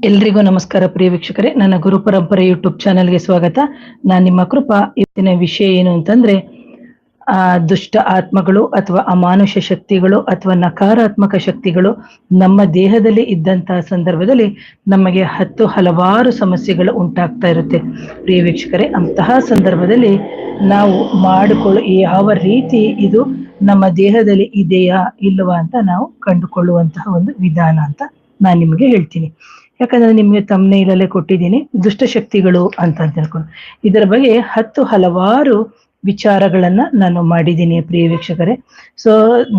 ಎಲ್ರಿಗೂ ನಮಸ್ಕಾರ ಪ್ರಿಯ ವೀಕ್ಷಕರೇ, ನನ್ನ ಗುರು ಪರಂಪರೆ ಯೂಟ್ಯೂಬ್ ಚಾನೆಲ್ಗೆ ಸ್ವಾಗತ. ನಾನು ನಿಮ್ಮ ಕೃಪಾ. ಇವತ್ತಿನ ವಿಷಯ ಏನು ಅಂತಂದ್ರೆ, ದುಷ್ಟ ಆತ್ಮಗಳು ಅಥವಾ ಅಮಾನುಷ ಶಕ್ತಿಗಳು ಅಥವಾ ನಕಾರಾತ್ಮಕ ಶಕ್ತಿಗಳು ನಮ್ಮ ದೇಹದಲ್ಲಿ ಇದ್ದಂತಹ ಸಂದರ್ಭದಲ್ಲಿ ನಮಗೆ ಹಲವಾರು ಸಮಸ್ಯೆಗಳು ಉಂಟಾಗ್ತಾ ಇರುತ್ತೆ ಪ್ರಿಯ ವೀಕ್ಷಕರೇ. ಅಂತಹ ಸಂದರ್ಭದಲ್ಲಿ ನಾವು ಯಾವ ರೀತಿ ಇದು ನಮ್ಮ ದೇಹದಲ್ಲಿ ಇದೆಯಾ ಇಲ್ಲವಾ ಅಂತ ನಾವು ಕಂಡುಕೊಳ್ಳುವಂತಹ ಒಂದು ವಿಧಾನ ಅಂತ ನಾನು ನಿಮಗೆ ಹೇಳ್ತೀನಿ. ಯಾಕಂದ್ರೆ ನಿಮ್ಗೆ ತಮ್ನೇಲಲ್ಲೇ ಕೊಟ್ಟಿದ್ದೀನಿ ದುಷ್ಟಶಕ್ತಿಗಳು ಅಂತ ತಿಳ್ಕೊಂಡು. ಇದರ ಬಗ್ಗೆ ಹಲವಾರು ವಿಚಾರಗಳನ್ನ ನಾನು ಮಾಡಿದ್ದೀನಿ ಪ್ರಿಯ ವೀಕ್ಷಕರೇ. ಸೊ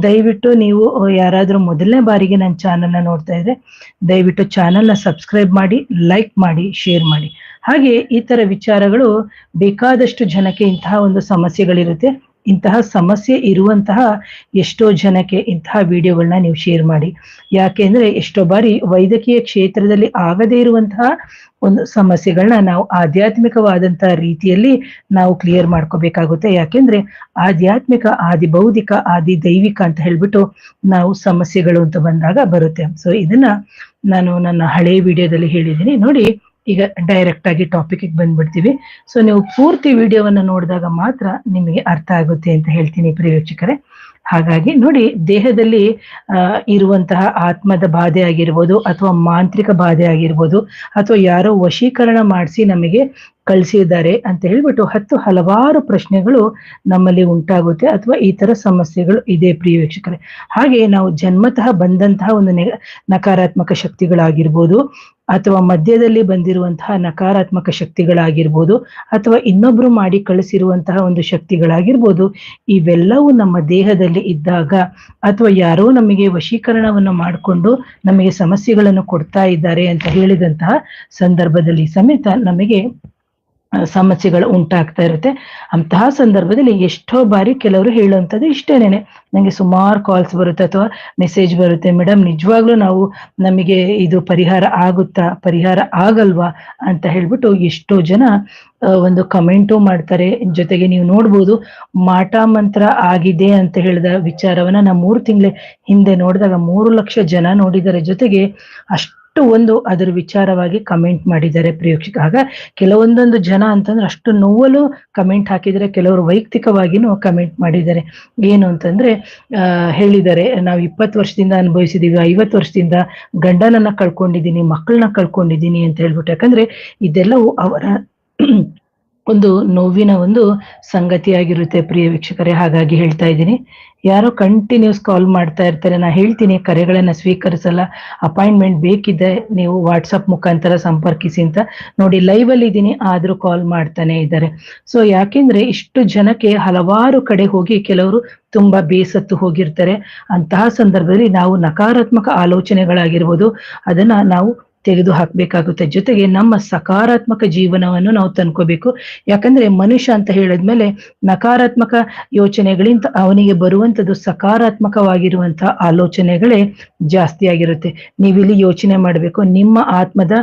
ದಯವಿಟ್ಟು ನೀವು ಯಾರಾದ್ರೂ ಮೊದಲನೇ ಬಾರಿಗೆ ನನ್ನ ಚಾನಲ್ನ ನೋಡ್ತಾ ಇದ್ರೆ ದಯವಿಟ್ಟು ಚಾನಲ್ನ ಸಬ್ಸ್ಕ್ರೈಬ್ ಮಾಡಿ, ಲೈಕ್ ಮಾಡಿ, ಶೇರ್ ಮಾಡಿ. ಹಾಗೆ ಈ ತರ ವಿಚಾರಗಳು ಬೇಕಾದಷ್ಟು ಜನಕ್ಕೆ ಇಂತಹ ಒಂದು ಸಮಸ್ಯೆಗಳಿರುತ್ತೆ. ಇಂತಹ ಸಮಸ್ಯೆ ಇರುವಂತಹ ಎಷ್ಟೋ ಜನಕ್ಕೆ ಇಂತಹ ವಿಡಿಯೋಗಳನ್ನ ನೀವು ಶೇರ್ ಮಾಡಿ. ಯಾಕೆಂದ್ರೆ ಎಷ್ಟೋ ಬಾರಿ ವೈದ್ಯಕೀಯ ಕ್ಷೇತ್ರದಲ್ಲಿ ಆಗದೇ ಇರುವಂತಹ ಒಂದು ಸಮಸ್ಯೆಗಳನ್ನ ನಾವು ಆಧ್ಯಾತ್ಮಿಕವಾದಂತಹ ರೀತಿಯಲ್ಲಿ ನಾವು ಕ್ಲಿಯರ್ ಮಾಡ್ಕೋಬೇಕಾಗುತ್ತೆ. ಯಾಕೆಂದ್ರೆ ಆಧ್ಯಾತ್ಮಿಕ, ಆದಿ ಭೌತಿಕ, ಆದಿ ದೈವಿಕ ಅಂತ ಹೇಳ್ಬಿಟ್ಟು ನಾವು ಸಮಸ್ಯೆಗಳು ಅಂತ ಬಂದಾಗ ಬರುತ್ತೆ. ಸೊ ಇದನ್ನ ನಾನು ನನ್ನ ಹಳೆ ವಿಡಿಯೋದಲ್ಲಿ ಹೇಳಿದ್ದೀನಿ ನೋಡಿ. ಈಗ ಡೈರೆಕ್ಟ್ ಆಗಿ ಟಾಪಿಕ್ ಬಂದ್ಬಿಡ್ತೀವಿ. ಸೊ ನೀವು ಪೂರ್ತಿ ವಿಡಿಯೋವನ್ನ ನೋಡಿದಾಗ ಮಾತ್ರ ನಿಮಗೆ ಅರ್ಥ ಆಗುತ್ತೆ ಅಂತ ಹೇಳ್ತೀನಿ ಪ್ರಿಯ ವೀಕ್ಷಕರೇ. ಹಾಗಾಗಿ ನೋಡಿ, ದೇಹದಲ್ಲಿ ಇರುವಂತಹ ಆತ್ಮದ ಬಾಧೆ ಆಗಿರ್ಬೋದು ಅಥವಾ ಮಾಂತ್ರಿಕ ಬಾಧೆ ಆಗಿರ್ಬೋದು ಅಥವಾ ಯಾರೋ ವಶೀಕರಣ ಮಾಡಿಸಿ ನಮಗೆ ಕಳಿಸಿದ್ದಾರೆ ಅಂತ ಹೇಳ್ಬಿಟ್ಟು ಹಲವಾರು ಪ್ರಶ್ನೆಗಳು ನಮ್ಮಲ್ಲಿ ಉಂಟಾಗುತ್ತೆ ಅಥವಾ ಈ ತರ ಸಮಸ್ಯೆಗಳು ಇದೆ ಪ್ರಿಯ ವೀಕ್ಷಕರೇ. ಹಾಗೆ ನಾವು ಜನ್ಮತಃ ಬಂದಂತಹ ಒಂದು ನಕಾರಾತ್ಮಕ ಶಕ್ತಿಗಳಾಗಿರ್ಬೋದು ಅಥವಾ ಮಧ್ಯದಲ್ಲಿ ಬಂದಿರುವಂತಹ ನಕಾರಾತ್ಮಕ ಶಕ್ತಿಗಳಾಗಿರ್ಬೋದು ಅಥವಾ ಇನ್ನೊಬ್ರು ಮಾಡಿ ಕಳಿಸಿರುವಂತಹ ಒಂದು ಶಕ್ತಿಗಳಾಗಿರ್ಬೋದು, ಇವೆಲ್ಲವೂ ನಮ್ಮ ದೇಹದಲ್ಲಿ ಇದ್ದಾಗ ಅಥವಾ ಯಾರೋ ನಮಗೆ ವಶೀಕರಣವನ್ನು ಮಾಡಿಕೊಂಡು ನಮಗೆ ಸಮಸ್ಯೆಗಳನ್ನು ಕೊಡ್ತಾ ಇದ್ದಾರೆ ಅಂತ ಹೇಳಿದಂತಹ ಸಂದರ್ಭದಲ್ಲಿ ಸಮೇತ ನಮಗೆ ಸಮಸ್ಯೆಗಳು ಉಂಟಾಗ್ತಾ ಇರುತ್ತೆ. ಅಂತಹ ಸಂದರ್ಭದಲ್ಲಿ ಎಷ್ಟೋ ಬಾರಿ ಕೆಲವರು ಹೇಳುವಂಥದ್ದು ಇಷ್ಟೇನೆ, ನನಗೆ ಸುಮಾರು ಕಾಲ್ಸ್ ಬರುತ್ತೆ ಅಥವಾ ಮೆಸೇಜ್ ಬರುತ್ತೆ, ಮೇಡಮ್ ನಿಜವಾಗ್ಲೂ ನಮಗೆ ಇದು ಪರಿಹಾರ ಆಗುತ್ತಾ, ಪರಿಹಾರ ಆಗಲ್ವಾ ಅಂತ ಹೇಳ್ಬಿಟ್ಟು ಎಷ್ಟೋ ಜನ ಒಂದು ಕಮೆಂಟು ಮಾಡ್ತಾರೆ. ಜೊತೆಗೆ ನೀವು ನೋಡ್ಬೋದು, ಮಾಟ ಮಂತ್ರ ಆಗಿದೆ ಅಂತ ಹೇಳಿದ ವಿಚಾರವನ್ನ ನಾವು 3 ತಿಂಗಳ ಹಿಂದೆ ನೋಡಿದಾಗ 3 ಲಕ್ಷ ಜನ ನೋಡಿದ್ದಾರೆ. ಜೊತೆಗೆ ಒಂದು ಅದರ ವಿಚಾರವಾಗಿ ಕಮೆಂಟ್ ಮಾಡಿದ್ದಾರೆ ಪ್ರಿಯ ವೀಕ್ಷಕ. ಆಗ ಕೆಲವೊಂದೊಂದು ಜನ ಅಂತಂದ್ರೆ ಅಷ್ಟು ನೋವಲು ಕಮೆಂಟ್ ಹಾಕಿದರೆ, ಕೆಲವರು ವೈಯಕ್ತಿಕವಾಗಿನೂ ಕಮೆಂಟ್ ಮಾಡಿದ್ದಾರೆ. ಏನು ಅಂತಂದ್ರೆ ಹೇಳಿದ್ದಾರೆ, ನಾವು 20 ವರ್ಷದಿಂದ ಅನುಭವಿಸಿದೀವಿ, 50 ವರ್ಷದಿಂದ ಗಂಡನನ್ನ ಕಳ್ಕೊಂಡಿದ್ದೀನಿ, ಮಕ್ಕಳನ್ನ ಕಳ್ಕೊಂಡಿದ್ದೀನಿ ಅಂತ ಹೇಳ್ಬಿಟ್ಟು. ಯಾಕಂದ್ರೆ ಇದೆಲ್ಲವೂ ಅವರ ಒಂದು ನೋವಿನ ಒಂದು ಸಂಗತಿಯಾಗಿರುತ್ತೆ ಪ್ರಿಯ ವೀಕ್ಷಕರೇ. ಹಾಗಾಗಿ ಹೇಳ್ತಾ ಇದ್ದೀನಿ, ಯಾರೋ ಕಂಟಿನ್ಯೂಸ್ ಕಾಲ್ ಮಾಡ್ತಾ ಇರ್ತಾರೆ. ನಾ ಹೇಳ್ತೀನಿ, ಕರೆಗಳನ್ನ ಸ್ವೀಕರಿಸಲ್ಲ, ಅಪಾಯಿಂಟ್ಮೆಂಟ್ ಬೇಕಿದೆ ನೀವು ವಾಟ್ಸಪ್ ಮುಖಾಂತರ ಸಂಪರ್ಕಿಸಿ ಅಂತ. ನೋಡಿ, ಲೈವ್ ಅಲ್ಲಿ ಇದ್ದೀನಿ ಆದ್ರೂ ಕಾಲ್ ಮಾಡ್ತಾನೆ ಇದ್ದಾರೆ. ಸೊ ಯಾಕೆಂದ್ರೆ ಇಷ್ಟು ಜನಕ್ಕೆ ಹಲವಾರು ಕಡೆ ಹೋಗಿ ಕೆಲವರು ತುಂಬಾ ಬೇಸತ್ತು ಹೋಗಿರ್ತಾರೆ. ಅಂತಹ ಸಂದರ್ಭದಲ್ಲಿ ನಾವು ನಕಾರಾತ್ಮಕ ಆಲೋಚನೆಗಳಾಗಿರ್ಬೋದು ಅದನ್ನ ನಾವು ತೆಗೆದು ಹಾಕ್ಬೇಕಾಗುತ್ತೆ. ಜೊತೆಗೆ ನಮ್ಮ ಸಕಾರಾತ್ಮಕ ಜೀವನವನ್ನು ನಾವು ತಂದ್ಕೋಬೇಕು. ಯಾಕಂದ್ರೆ ಮನುಷ್ಯ ಅಂತ ಹೇಳಿದ್ಮೇಲೆ ನಕಾರಾತ್ಮಕ ಯೋಚನೆಗಳಿಂದ ಅವನಿಗೆ ಬರುವಂಥದ್ದು ಸಕಾರಾತ್ಮಕವಾಗಿರುವಂತಹ ಆಲೋಚನೆಗಳೇ ಜಾಸ್ತಿ ಆಗಿರುತ್ತೆ. ನೀವಿಲ್ಲಿ ಯೋಚನೆ ಮಾಡಬೇಕು, ನಿಮ್ಮ ಆತ್ಮದ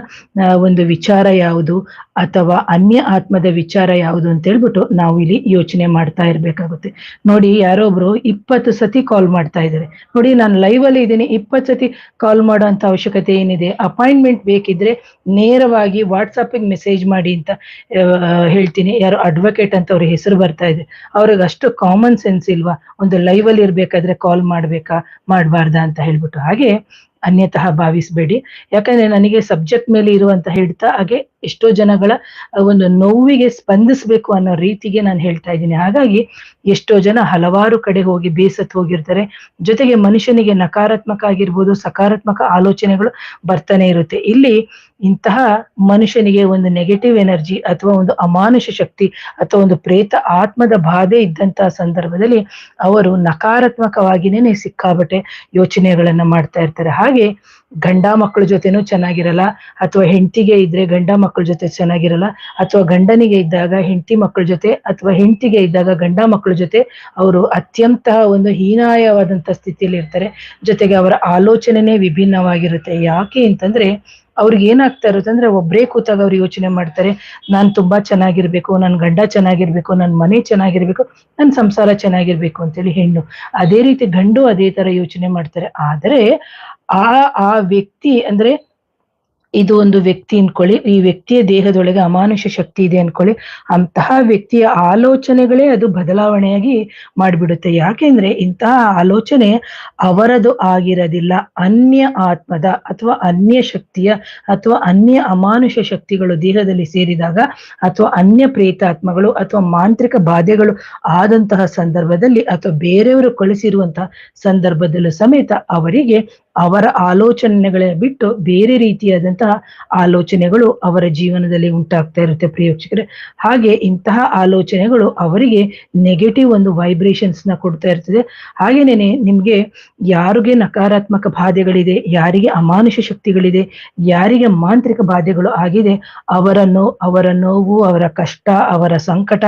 ಒಂದು ವಿಚಾರ ಯಾವುದು ಅಥವಾ ಅನ್ಯ ಆತ್ಮದ ವಿಚಾರ ಯಾವುದು ಅಂತ ಹೇಳ್ಬಿಟ್ಟು ನಾವು ಇಲ್ಲಿ ಯೋಚನೆ ಮಾಡ್ತಾ ಇರ್ಬೇಕಾಗುತ್ತೆ. ನೋಡಿ, ಯಾರೊಬ್ರು 20 ಸತಿ ಕಾಲ್ ಮಾಡ್ತಾ ಇದ್ದಾರೆ. ನೋಡಿ, ನಾನು ಲೈವ್ ಅಲ್ಲಿ ಇದ್ದೀನಿ, 20 ಸತಿ ಕಾಲ್ ಮಾಡೋ ಅಂತ ಅವಶ್ಯಕತೆ ಏನಿದೆ? ಅಪಾಯಿಂಟ್ಮೆಂಟ್ ಬೇಕಿದ್ರೆ ನೇರವಾಗಿ ವಾಟ್ಸಪ್ ಮೆಸೇಜ್ ಮಾಡಿ ಅಂತ ಹೇಳ್ತೀನಿ. ಯಾರು ಅಡ್ವೊಕೇಟ್ ಅಂತ ಅವ್ರ ಹೆಸರು ಬರ್ತಾ ಇದೆ, ಅವ್ರಿಗೆ ಅಷ್ಟು ಕಾಮನ್ ಸೆನ್ಸ್ ಇಲ್ವಾ? ಒಂದು ಲೈವ್ ಅಲ್ಲಿ ಇರ್ಬೇಕಾದ್ರೆ ಕಾಲ್ ಮಾಡ್ಬೇಕಾ, ಮಾಡಬಾರ್ದಾ ಅಂತ ಹೇಳ್ಬಿಟ್ಟು. ಹಾಗೆ ಅನ್ಯತಃ ಭಾವಿಸ್ಬೇಡಿ. ಯಾಕಂದ್ರೆ ನನಗೆ ಸಬ್ಜೆಕ್ಟ್ ಮೇಲೆ ಇರುವಂತ ಹೇಳ್ತಾ ಹಾಗೆ ಎಷ್ಟೋ ಜನಗಳ ಒಂದು ನೋವಿಗೆ ಸ್ಪಂದಿಸ್ಬೇಕು ಅನ್ನೋ ರೀತಿಗೆ ನಾನು ಹೇಳ್ತಾ ಇದ್ದೀನಿ. ಹಾಗಾಗಿ ಎಷ್ಟೋ ಜನ ಹಲವಾರು ಕಡೆ ಹೋಗಿ ಬೇಸತ್ತು ಹೋಗಿರ್ತಾರೆ. ಜೊತೆಗೆ ಮನುಷ್ಯನಿಗೆ ನಕಾರಾತ್ಮಕ ಆಗಿರ್ಬೋದು, ಸಕಾರಾತ್ಮಕ ಆಲೋಚನೆಗಳು ಬರ್ತಾನೆ ಇರುತ್ತೆ. ಇಲ್ಲಿ ಇಂತಹ ಮನುಷ್ಯನಿಗೆ ಒಂದು ನೆಗೆಟಿವ್ ಎನರ್ಜಿ ಅಥವಾ ಒಂದು ಅಮಾನುಷ ಶಕ್ತಿ ಅಥವಾ ಒಂದು ಪ್ರೇತ ಆತ್ಮದ ಬಾಧೆ ಇದ್ದಂತಹ ಸಂದರ್ಭದಲ್ಲಿ ಅವರು ನಕಾರಾತ್ಮಕವಾಗಿನೇ ಸಿಕ್ಕಾಬಟ್ಟೆ ಯೋಚನೆಗಳನ್ನ ಮಾಡ್ತಾ ಇರ್ತಾರೆ. ಹಾಗೆ ಗಂಡ ಮಕ್ಕಳ ಜೊತೆನೂ ಚೆನ್ನಾಗಿರಲ್ಲ, ಅಥವಾ ಹೆಂಡತಿಗೆ ಇದ್ರೆ ಗಂಡ ಮಕ್ಕಳ ಜೊತೆ ಚೆನ್ನಾಗಿರಲ್ಲ, ಅಥವಾ ಗಂಡನಿಗೆ ಇದ್ದಾಗ ಹೆಂಡತಿ ಮಕ್ಕಳ ಜೊತೆ ಅಥವಾ ಹೆಂಡತಿಗೆ ಇದ್ದಾಗ ಗಂಡ ಮಕ್ಕಳ ಜೊತೆ ಅವರು ಅತ್ಯಂತ ಒಂದು ಹೀನಾಯವಾದಂತ ಸ್ಥಿತಿಯಲ್ಲಿ ಇರ್ತಾರೆ. ಜೊತೆಗೆ ಅವರ ಆಲೋಚನೆನೇ ವಿಭಿನ್ನವಾಗಿರುತ್ತೆ. ಯಾಕೆ ಅಂತಂದ್ರೆ ಅವ್ರಿಗೆ ಏನಾಗ್ತಾ ಇರುತ್ತೆ ಅಂದ್ರೆ, ಒಬ್ಬರೇ ಕೂತಾಗ ಅವ್ರು ಯೋಚನೆ ಮಾಡ್ತಾರೆ, ನಾನ್ ತುಂಬಾ ಚೆನ್ನಾಗಿರ್ಬೇಕು, ನನ್ ಗಂಡ ಚೆನ್ನಾಗಿರ್ಬೇಕು, ನನ್ ಮನೆ ಚೆನ್ನಾಗಿರ್ಬೇಕು, ನನ್ ಸಂಸಾರ ಚೆನ್ನಾಗಿರ್ಬೇಕು ಅಂತೇಳಿ ಹೆಣ್ಣು. ಅದೇ ರೀತಿ ಗಂಡು ಅದೇ ತರ ಯೋಚನೆ ಮಾಡ್ತಾರೆ. ಆದರೆ ಆ ವ್ಯಕ್ತಿ ಅಂದ್ರೆ ಇದು ಒಂದು ವ್ಯಕ್ತಿ ಅನ್ಕೊಳ್ಳಿ, ಈ ವ್ಯಕ್ತಿಯ ದೇಹದೊಳಗೆ ಅಮಾನುಷ ಶಕ್ತಿ ಇದೆ ಅನ್ಕೊಳ್ಳಿ, ಅಂತಹ ವ್ಯಕ್ತಿಯ ಆಲೋಚನೆಗಳೇ ಅದು ಬದಲಾವಣೆಯಾಗಿ ಮಾಡಿಬಿಡುತ್ತೆ. ಯಾಕೆಂದ್ರೆ ಇಂತಹ ಆಲೋಚನೆ ಅವರದು ಆಗಿರೋದಿಲ್ಲ, ಅನ್ಯ ಆತ್ಮದ ಅಥವಾ ಅನ್ಯ ಶಕ್ತಿಯ ಅಥವಾ ಅನ್ಯ ಅಮಾನುಷ ಶಕ್ತಿಗಳು ದೇಹದಲ್ಲಿ ಸೇರಿದಾಗ ಅಥವಾ ಅನ್ಯ ಪ್ರೇತಾತ್ಮಗಳು ಅಥವಾ ಮಾಂತ್ರಿಕ ಬಾಧೆಗಳು ಆದಂತಹ ಸಂದರ್ಭದಲ್ಲಿ ಅಥವಾ ಬೇರೆಯವರು ಕಳಿಸಿರುವಂತಹ ಸಂದರ್ಭದಲ್ಲೂ ಸಮೇತ ಅವರಿಗೆ ಅವರ ಆಲೋಚನೆಗಳೇ ಬಿಟ್ಟು ಬೇರೆ ರೀತಿಯಾದಂತಹ ಆಲೋಚನೆಗಳು ಅವರ ಜೀವನದಲ್ಲಿ ಉಂಟಾಗ್ತಾ ಇರುತ್ತೆ ಪ್ರಿಯ ವೀಕ್ಷಕರೇ. ಹಾಗೆ ಇಂತಹ ಆಲೋಚನೆಗಳು ಅವರಿಗೆ ನೆಗೆಟಿವ್ ಒಂದು ವೈಬ್ರೇಷನ್ಸ್ ನ ಕೊಡ್ತಾ ಇರ್ತದೆ. ಹಾಗೇನೇನೆ ನಿಮ್ಗೆ ಯಾರಿಗೆ ನಕಾರಾತ್ಮಕ ಬಾಧೆಗಳಿದೆ, ಯಾರಿಗೆ ಅಮಾನುಷ ಶಕ್ತಿಗಳಿದೆ, ಯಾರಿಗೆ ಮಾಂತ್ರಿಕ ಬಾಧೆಗಳು ಆಗಿದೆ, ಅವರ ನೋವು, ಅವರ ಕಷ್ಟ, ಅವರ ಸಂಕಟ,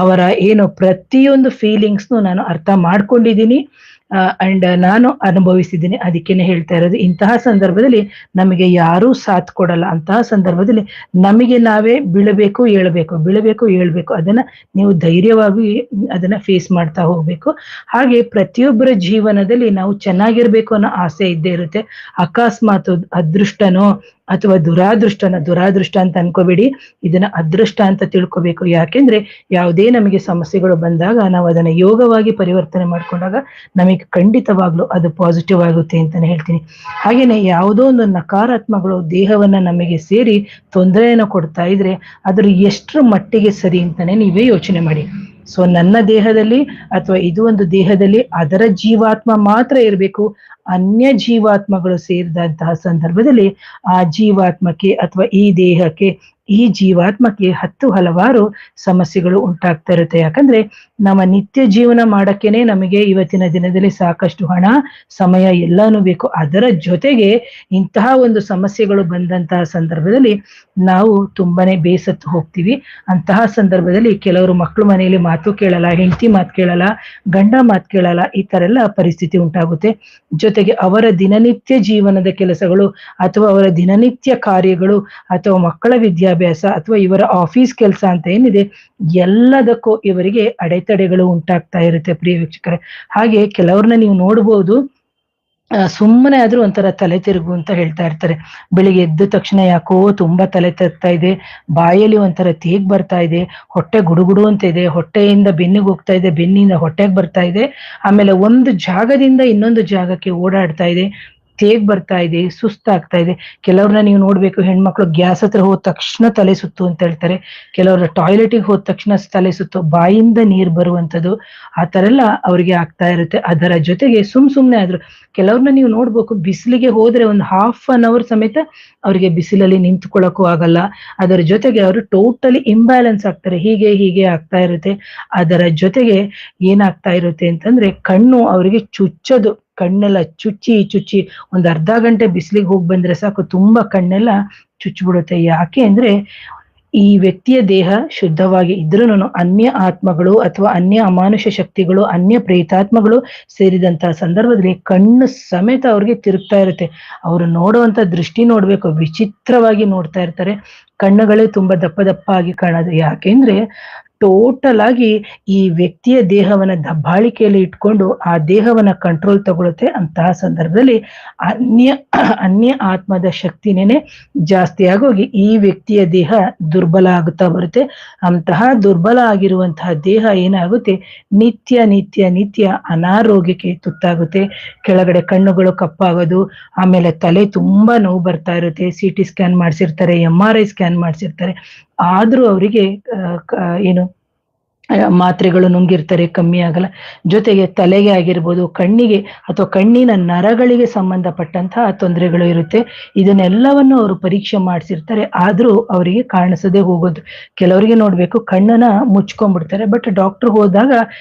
ಅವರ ಏನು ಪ್ರತಿಯೊಂದು ಫೀಲಿಂಗ್ಸ್ನು ನಾನು ಅರ್ಥ ಮಾಡ್ಕೊಂಡಿದ್ದೀನಿ ಅಂಡ್ ನಾನು ಅನುಭವಿಸಿದ್ದೀನಿ. ಅದಕ್ಕೇನೆ ಹೇಳ್ತಾ ಇರೋದು, ಇಂತಹ ಸಂದರ್ಭದಲ್ಲಿ ನಮಗೆ ಯಾರೂ ಸಾಥ್ ಕೊಡಲ್ಲ. ಅಂತಹ ಸಂದರ್ಭದಲ್ಲಿ ನಮಗೆ ನಾವೇ ಬೀಳಬೇಕು ಏಳ್ಬೇಕು, ಅದನ್ನ ನೀವು ಧೈರ್ಯವಾಗಿ ಅದನ್ನ ಫೇಸ್ ಮಾಡ್ತಾ ಹೋಗ್ಬೇಕು. ಹಾಗೆ ಪ್ರತಿಯೊಬ್ಬರ ಜೀವನದಲ್ಲಿ ನಾವು ಚೆನ್ನಾಗಿರ್ಬೇಕು ಅನ್ನೋ ಆಸೆ ಇದ್ದೇ ಇರುತ್ತೆ. ಅಕಸ್ಮಾತ್ ಅದೃಷ್ಟನೋ ಅಥವಾ ದುರಾದೃಷ್ಟ ಅಂತ ಅನ್ಕೋಬೇಡಿ, ಇದನ್ನ ಅದೃಷ್ಟ ಅಂತ ತಿಳ್ಕೊಬೇಕು. ಯಾಕೆಂದ್ರೆ ಯಾವುದೇ ನಮಗೆ ಸಮಸ್ಯೆಗಳು ಬಂದಾಗ ನಾವು ಅದನ್ನ ಯೋಗವಾಗಿ ಪರಿವರ್ತನೆ ಮಾಡ್ಕೊಂಡಾಗ ನಮಗೆ ಖಂಡಿತವಾಗ್ಲೂ ಅದು ಪಾಸಿಟಿವ್ ಆಗುತ್ತೆ ಅಂತಾನೆ ಹೇಳ್ತೀನಿ. ಹಾಗೇನೆ ಯಾವುದೋ ಒಂದು ನಕಾರಾತ್ಮಗಳು ದೇಹವನ್ನ ನಮಗೆ ಸೇರಿ ತೊಂದರೆಯನ್ನು ಕೊಡ್ತಾ ಇದ್ರೆ ಅದ್ರ ಎಷ್ಟರ ಮಟ್ಟಿಗೆ ಸರಿ ಅಂತಾನೆ ನೀವೇ ಯೋಚನೆ ಮಾಡಿ. ಸೊ ನನ್ನ ದೇಹದಲ್ಲಿ ಅಥವಾ ಇದು ಒಂದು ದೇಹದಲ್ಲಿ ಅದರ ಜೀವಾತ್ಮ ಮಾತ್ರ ಇರಬೇಕು. ಅನ್ಯ ಜೀವಾತ್ಮಗಳು ಸೇರಿದಂತಹ ಸಂದರ್ಭದಲ್ಲಿ ಆ ಜೀವಾತ್ಮಕ್ಕೆ ಅಥವಾ ಈ ದೇಹಕ್ಕೆ, ಈ ಜೀವಾತ್ಮಕ್ಕೆ ಹಲವಾರು ಸಮಸ್ಯೆಗಳು ಉಂಟಾಗ್ತಾ ಇರುತ್ತೆ. ಯಾಕಂದ್ರೆ ನಮ್ಮ ನಿತ್ಯ ಜೀವನ ಮಾಡಕ್ಕೇನೆ ನಮಗೆ ಇವತ್ತಿನ ದಿನದಲ್ಲಿ ಸಾಕಷ್ಟು ಹಣ, ಸಮಯ ಎಲ್ಲಾನು ಬೇಕು. ಅದರ ಜೊತೆಗೆ ಇಂತಹ ಒಂದು ಸಮಸ್ಯೆಗಳು ಬಂದಂತಹ ಸಂದರ್ಭದಲ್ಲಿ ನಾವು ತುಂಬಾನೇ ಬೇಸತ್ತು ಹೋಗ್ತೀವಿ. ಅಂತಹ ಸಂದರ್ಭದಲ್ಲಿ ಕೆಲವರು ಮಕ್ಕಳು ಮನೆಯಲ್ಲಿ ಮಾತು ಕೇಳಲ್ಲ, ಹೆಂಡತಿ ಮಾತು ಕೇಳಲ್ಲ, ಗಂಡ ಮಾತು ಕೇಳಲ್ಲ, ಈ ತರ ಎಲ್ಲ ಪರಿಸ್ಥಿತಿ ಉಂಟಾಗುತ್ತೆ. ಜೊತೆಗೆ ಅವರ ದಿನನಿತ್ಯ ಜೀವನದ ಕೆಲಸಗಳು ಅಥವಾ ಅವರ ದಿನನಿತ್ಯ ಕಾರ್ಯಗಳು ಅಥವಾ ಮಕ್ಕಳ ವಿದ್ಯಾಭ್ಯಾಸ ಅಥವಾ ಇವರ ಆಫೀಸ್ ಕೆಲಸ ಅಂತ ಏನಿದೆ ಎಲ್ಲದಕ್ಕೂ ಇವರಿಗೆ ಅಡೆತಡೆಗಳು ಉಂಟಾಗ್ತಾ ಇರುತ್ತೆ ಪ್ರಿಯ ವೀಕ್ಷಕರೇ. ಹಾಗೆ ಕೆಲವ್ರನ್ನ ನೀವು ನೋಡ್ಬೋದು, ಸುಮ್ಮನೆ ಆದ್ರೂ ಒಂಥರ ತಲೆ ತಿರುಗು ಅಂತ ಹೇಳ್ತಾ ಇರ್ತಾರೆ. ಬೆಳಿಗ್ಗೆ ಎದ್ದ ತಕ್ಷಣ ಯಾಕೋ ತುಂಬಾ ತಲೆ ತಿರುಗ್ತಾ ಇದೆ, ಬಾಯಲ್ಲಿ ಒಂಥರ ತೇಗ್ ಬರ್ತಾ ಇದೆ, ಹೊಟ್ಟೆ ಗುಡುಗುಡು ಅಂತ ಇದೆ, ಹೊಟ್ಟೆಯಿಂದ ಬೆನ್ನಿಗೆ ಹೋಗ್ತಾ ಇದೆ, ಬೆನ್ನಿಂದ ಹೊಟ್ಟೆಗೆ ಬರ್ತಾ ಇದೆ, ಆಮೇಲೆ ಒಂದು ಜಾಗದಿಂದ ಇನ್ನೊಂದು ಜಾಗಕ್ಕೆ ಓಡಾಡ್ತಾ ಇದೆ, ತೇಗ್ ಬರ್ತಾ ಇದೆ, ಸುಸ್ತಾಗ್ತಾ ಇದೆ. ಕೆಲವ್ರನ್ನ ನೀವು ನೋಡ್ಬೇಕು, ಹೆಣ್ಮಕ್ಳು ಗ್ಯಾಸ್ ಹತ್ರ ಹೋದ ತಕ್ಷಣ ತಲೆ ಸುತ್ತು ಅಂತ ಹೇಳ್ತಾರೆ, ಕೆಲವ್ರ ಟಾಯ್ಲೆಟಿಗೆ ಹೋದ ತಕ್ಷಣ ತಲೆ ಸುತ್ತು, ಬಾಯಿಂದ ನೀರ್ ಬರುವಂಥದ್ದು, ಆ ತರ ಎಲ್ಲ ಅವ್ರಿಗೆ ಆಗ್ತಾ ಇರುತ್ತೆ. ಅದರ ಜೊತೆಗೆ ಸುಮ್ನೆ ಆದ್ರು ಕೆಲವ್ರನ್ನ ನೀವು ನೋಡ್ಬೇಕು, ಬಿಸಿಲಿಗೆ ಹೋದ್ರೆ ಒಂದು ½ ಸಮೇತ ಅವ್ರಿಗೆ ಬಿಸಿಲಲ್ಲಿ ನಿಂತ್ಕೊಳ್ಳೋಕ್ಕೂ ಆಗಲ್ಲ. ಅದರ ಜೊತೆಗೆ ಅವರು ಟೋಟಲಿ ಇಂಬ್ಯಾಲೆನ್ಸ್ ಆಗ್ತಾರೆ. ಹೀಗೆ ಆಗ್ತಾ ಇರುತ್ತೆ. ಅದರ ಜೊತೆಗೆ ಏನಾಗ್ತಾ ಇರುತ್ತೆ ಅಂತಂದ್ರೆ ಕಣ್ಣು ಅವರಿಗೆ ಚುಚ್ಚೋದು, ಕಣ್ಣೆಲ್ಲ ಚುಚ್ಚಿ ಒಂದ್ ಅರ್ಧ ಗಂಟೆ ಬಿಸಿಲಿಗೆ ಹೋಗಿ ಬಂದ್ರೆ ಸಾಕು ತುಂಬಾ ಕಣ್ಣೆಲ್ಲ ಚುಚ್ಚಿಬಿಡುತ್ತೆ. ಯಾಕೆ ಅಂದ್ರೆ ಈ ವ್ಯಕ್ತಿಯ ದೇಹ ಶುದ್ಧವಾಗಿ ಇದ್ರೂನು ಅನ್ಯ ಆತ್ಮಗಳು ಅಥವಾ ಅನ್ಯ ಅಮಾನುಷ ಶಕ್ತಿಗಳು, ಅನ್ಯ ಪ್ರೇತಾತ್ಮಗಳು ಸೇರಿದಂತಹ ಸಂದರ್ಭದಲ್ಲಿ ಕಣ್ಣು ಸಮೇತ ಅವ್ರಿಗೆ ತಿರುಗ್ತಾ ಇರುತ್ತೆ. ಅವರು ನೋಡುವಂತ ದೃಷ್ಟಿ ನೋಡ್ಬೇಕು, ವಿಚಿತ್ರವಾಗಿ ನೋಡ್ತಾ ಇರ್ತಾರೆ. ಕಣ್ಣುಗಳೇ ತುಂಬಾ ದಪ್ಪ ಆಗಿ ಕಾಣೋದು. ಯಾಕೆಂದ್ರೆ ಟೋಟಲ್ ಆಗಿ ಈ ವ್ಯಕ್ತಿಯ ದೇಹವನ್ನ ದಬ್ಬಾಳಿಕೆಯಲ್ಲಿ ಇಟ್ಕೊಂಡು ಆ ದೇಹವನ್ನ ಕಂಟ್ರೋಲ್ ತಗೊಳುತ್ತೆ. ಅಂತಹ ಸಂದರ್ಭದಲ್ಲಿ ಅನ್ಯ ಆತ್ಮದ ಶಕ್ತಿನೇನೆ ಜಾಸ್ತಿ ಆಗೋಗಿ ಈ ವ್ಯಕ್ತಿಯ ದೇಹ ದುರ್ಬಲ ಆಗುತ್ತಾ ಬರುತ್ತೆ. ಅಂತಹ ದುರ್ಬಲ ಆಗಿರುವಂತಹ ದೇಹ ಏನಾಗುತ್ತೆ, ನಿತ್ಯ ಅನಾರೋಗ್ಯಕ್ಕೆ ತುತ್ತಾಗುತ್ತೆ. ಕೆಳಗಡೆ ಕಣ್ಣುಗಳು ಕಪ್ಪಾಗೋದು, ಆಮೇಲೆ ತಲೆ ತುಂಬಾ ನೋವು ಬರ್ತಾ ಇರುತ್ತೆ. CT ಸ್ಕ್ಯಾನ್ ಮಾಡಿಸಿರ್ತಾರೆ, MRI ಸ್ಕ್ಯಾನ್ ಮಾಡಿಸಿರ್ತಾರೆ, ಆದ್ರೂ ಅವರಿಗೆ ಏನು ಮಾತ್ರೆಗಳು ನುಂಗಿರ್ತಾರೆ, ಕಮ್ಮಿ ಆಗಲ್ಲ. ಜೊತೆಗೆ ತಲೆಗೆ ಆಗಿರ್ಬೋದು, ಕಣ್ಣಿಗೆ ಅಥವಾ ಕಣ್ಣಿನ ನರಗಳಿಗೆ ಸಂಬಂಧಪಟ್ಟಂತಹ ತೊಂದರೆಗಳು ಇರುತ್ತೆ. ಇದನ್ನೆಲ್ಲವನ್ನು ಅವರು ಪರೀಕ್ಷೆ ಮಾಡಿಸಿರ್ತಾರೆ, ಆದ್ರೂ ಅವರಿಗೆ ಕಾಣಿಸದೆ ಹೋಗೋದು. ಕೆಲವರಿಗೆ ನೋಡ್ಬೇಕು ಕಣ್ಣನ್ನ ಮುಚ್ಕೊಂಡ್ಬಿಡ್ತಾರೆ, ಬಟ್ ಡಾಕ್ಟರ್ ಹೋದಾಗ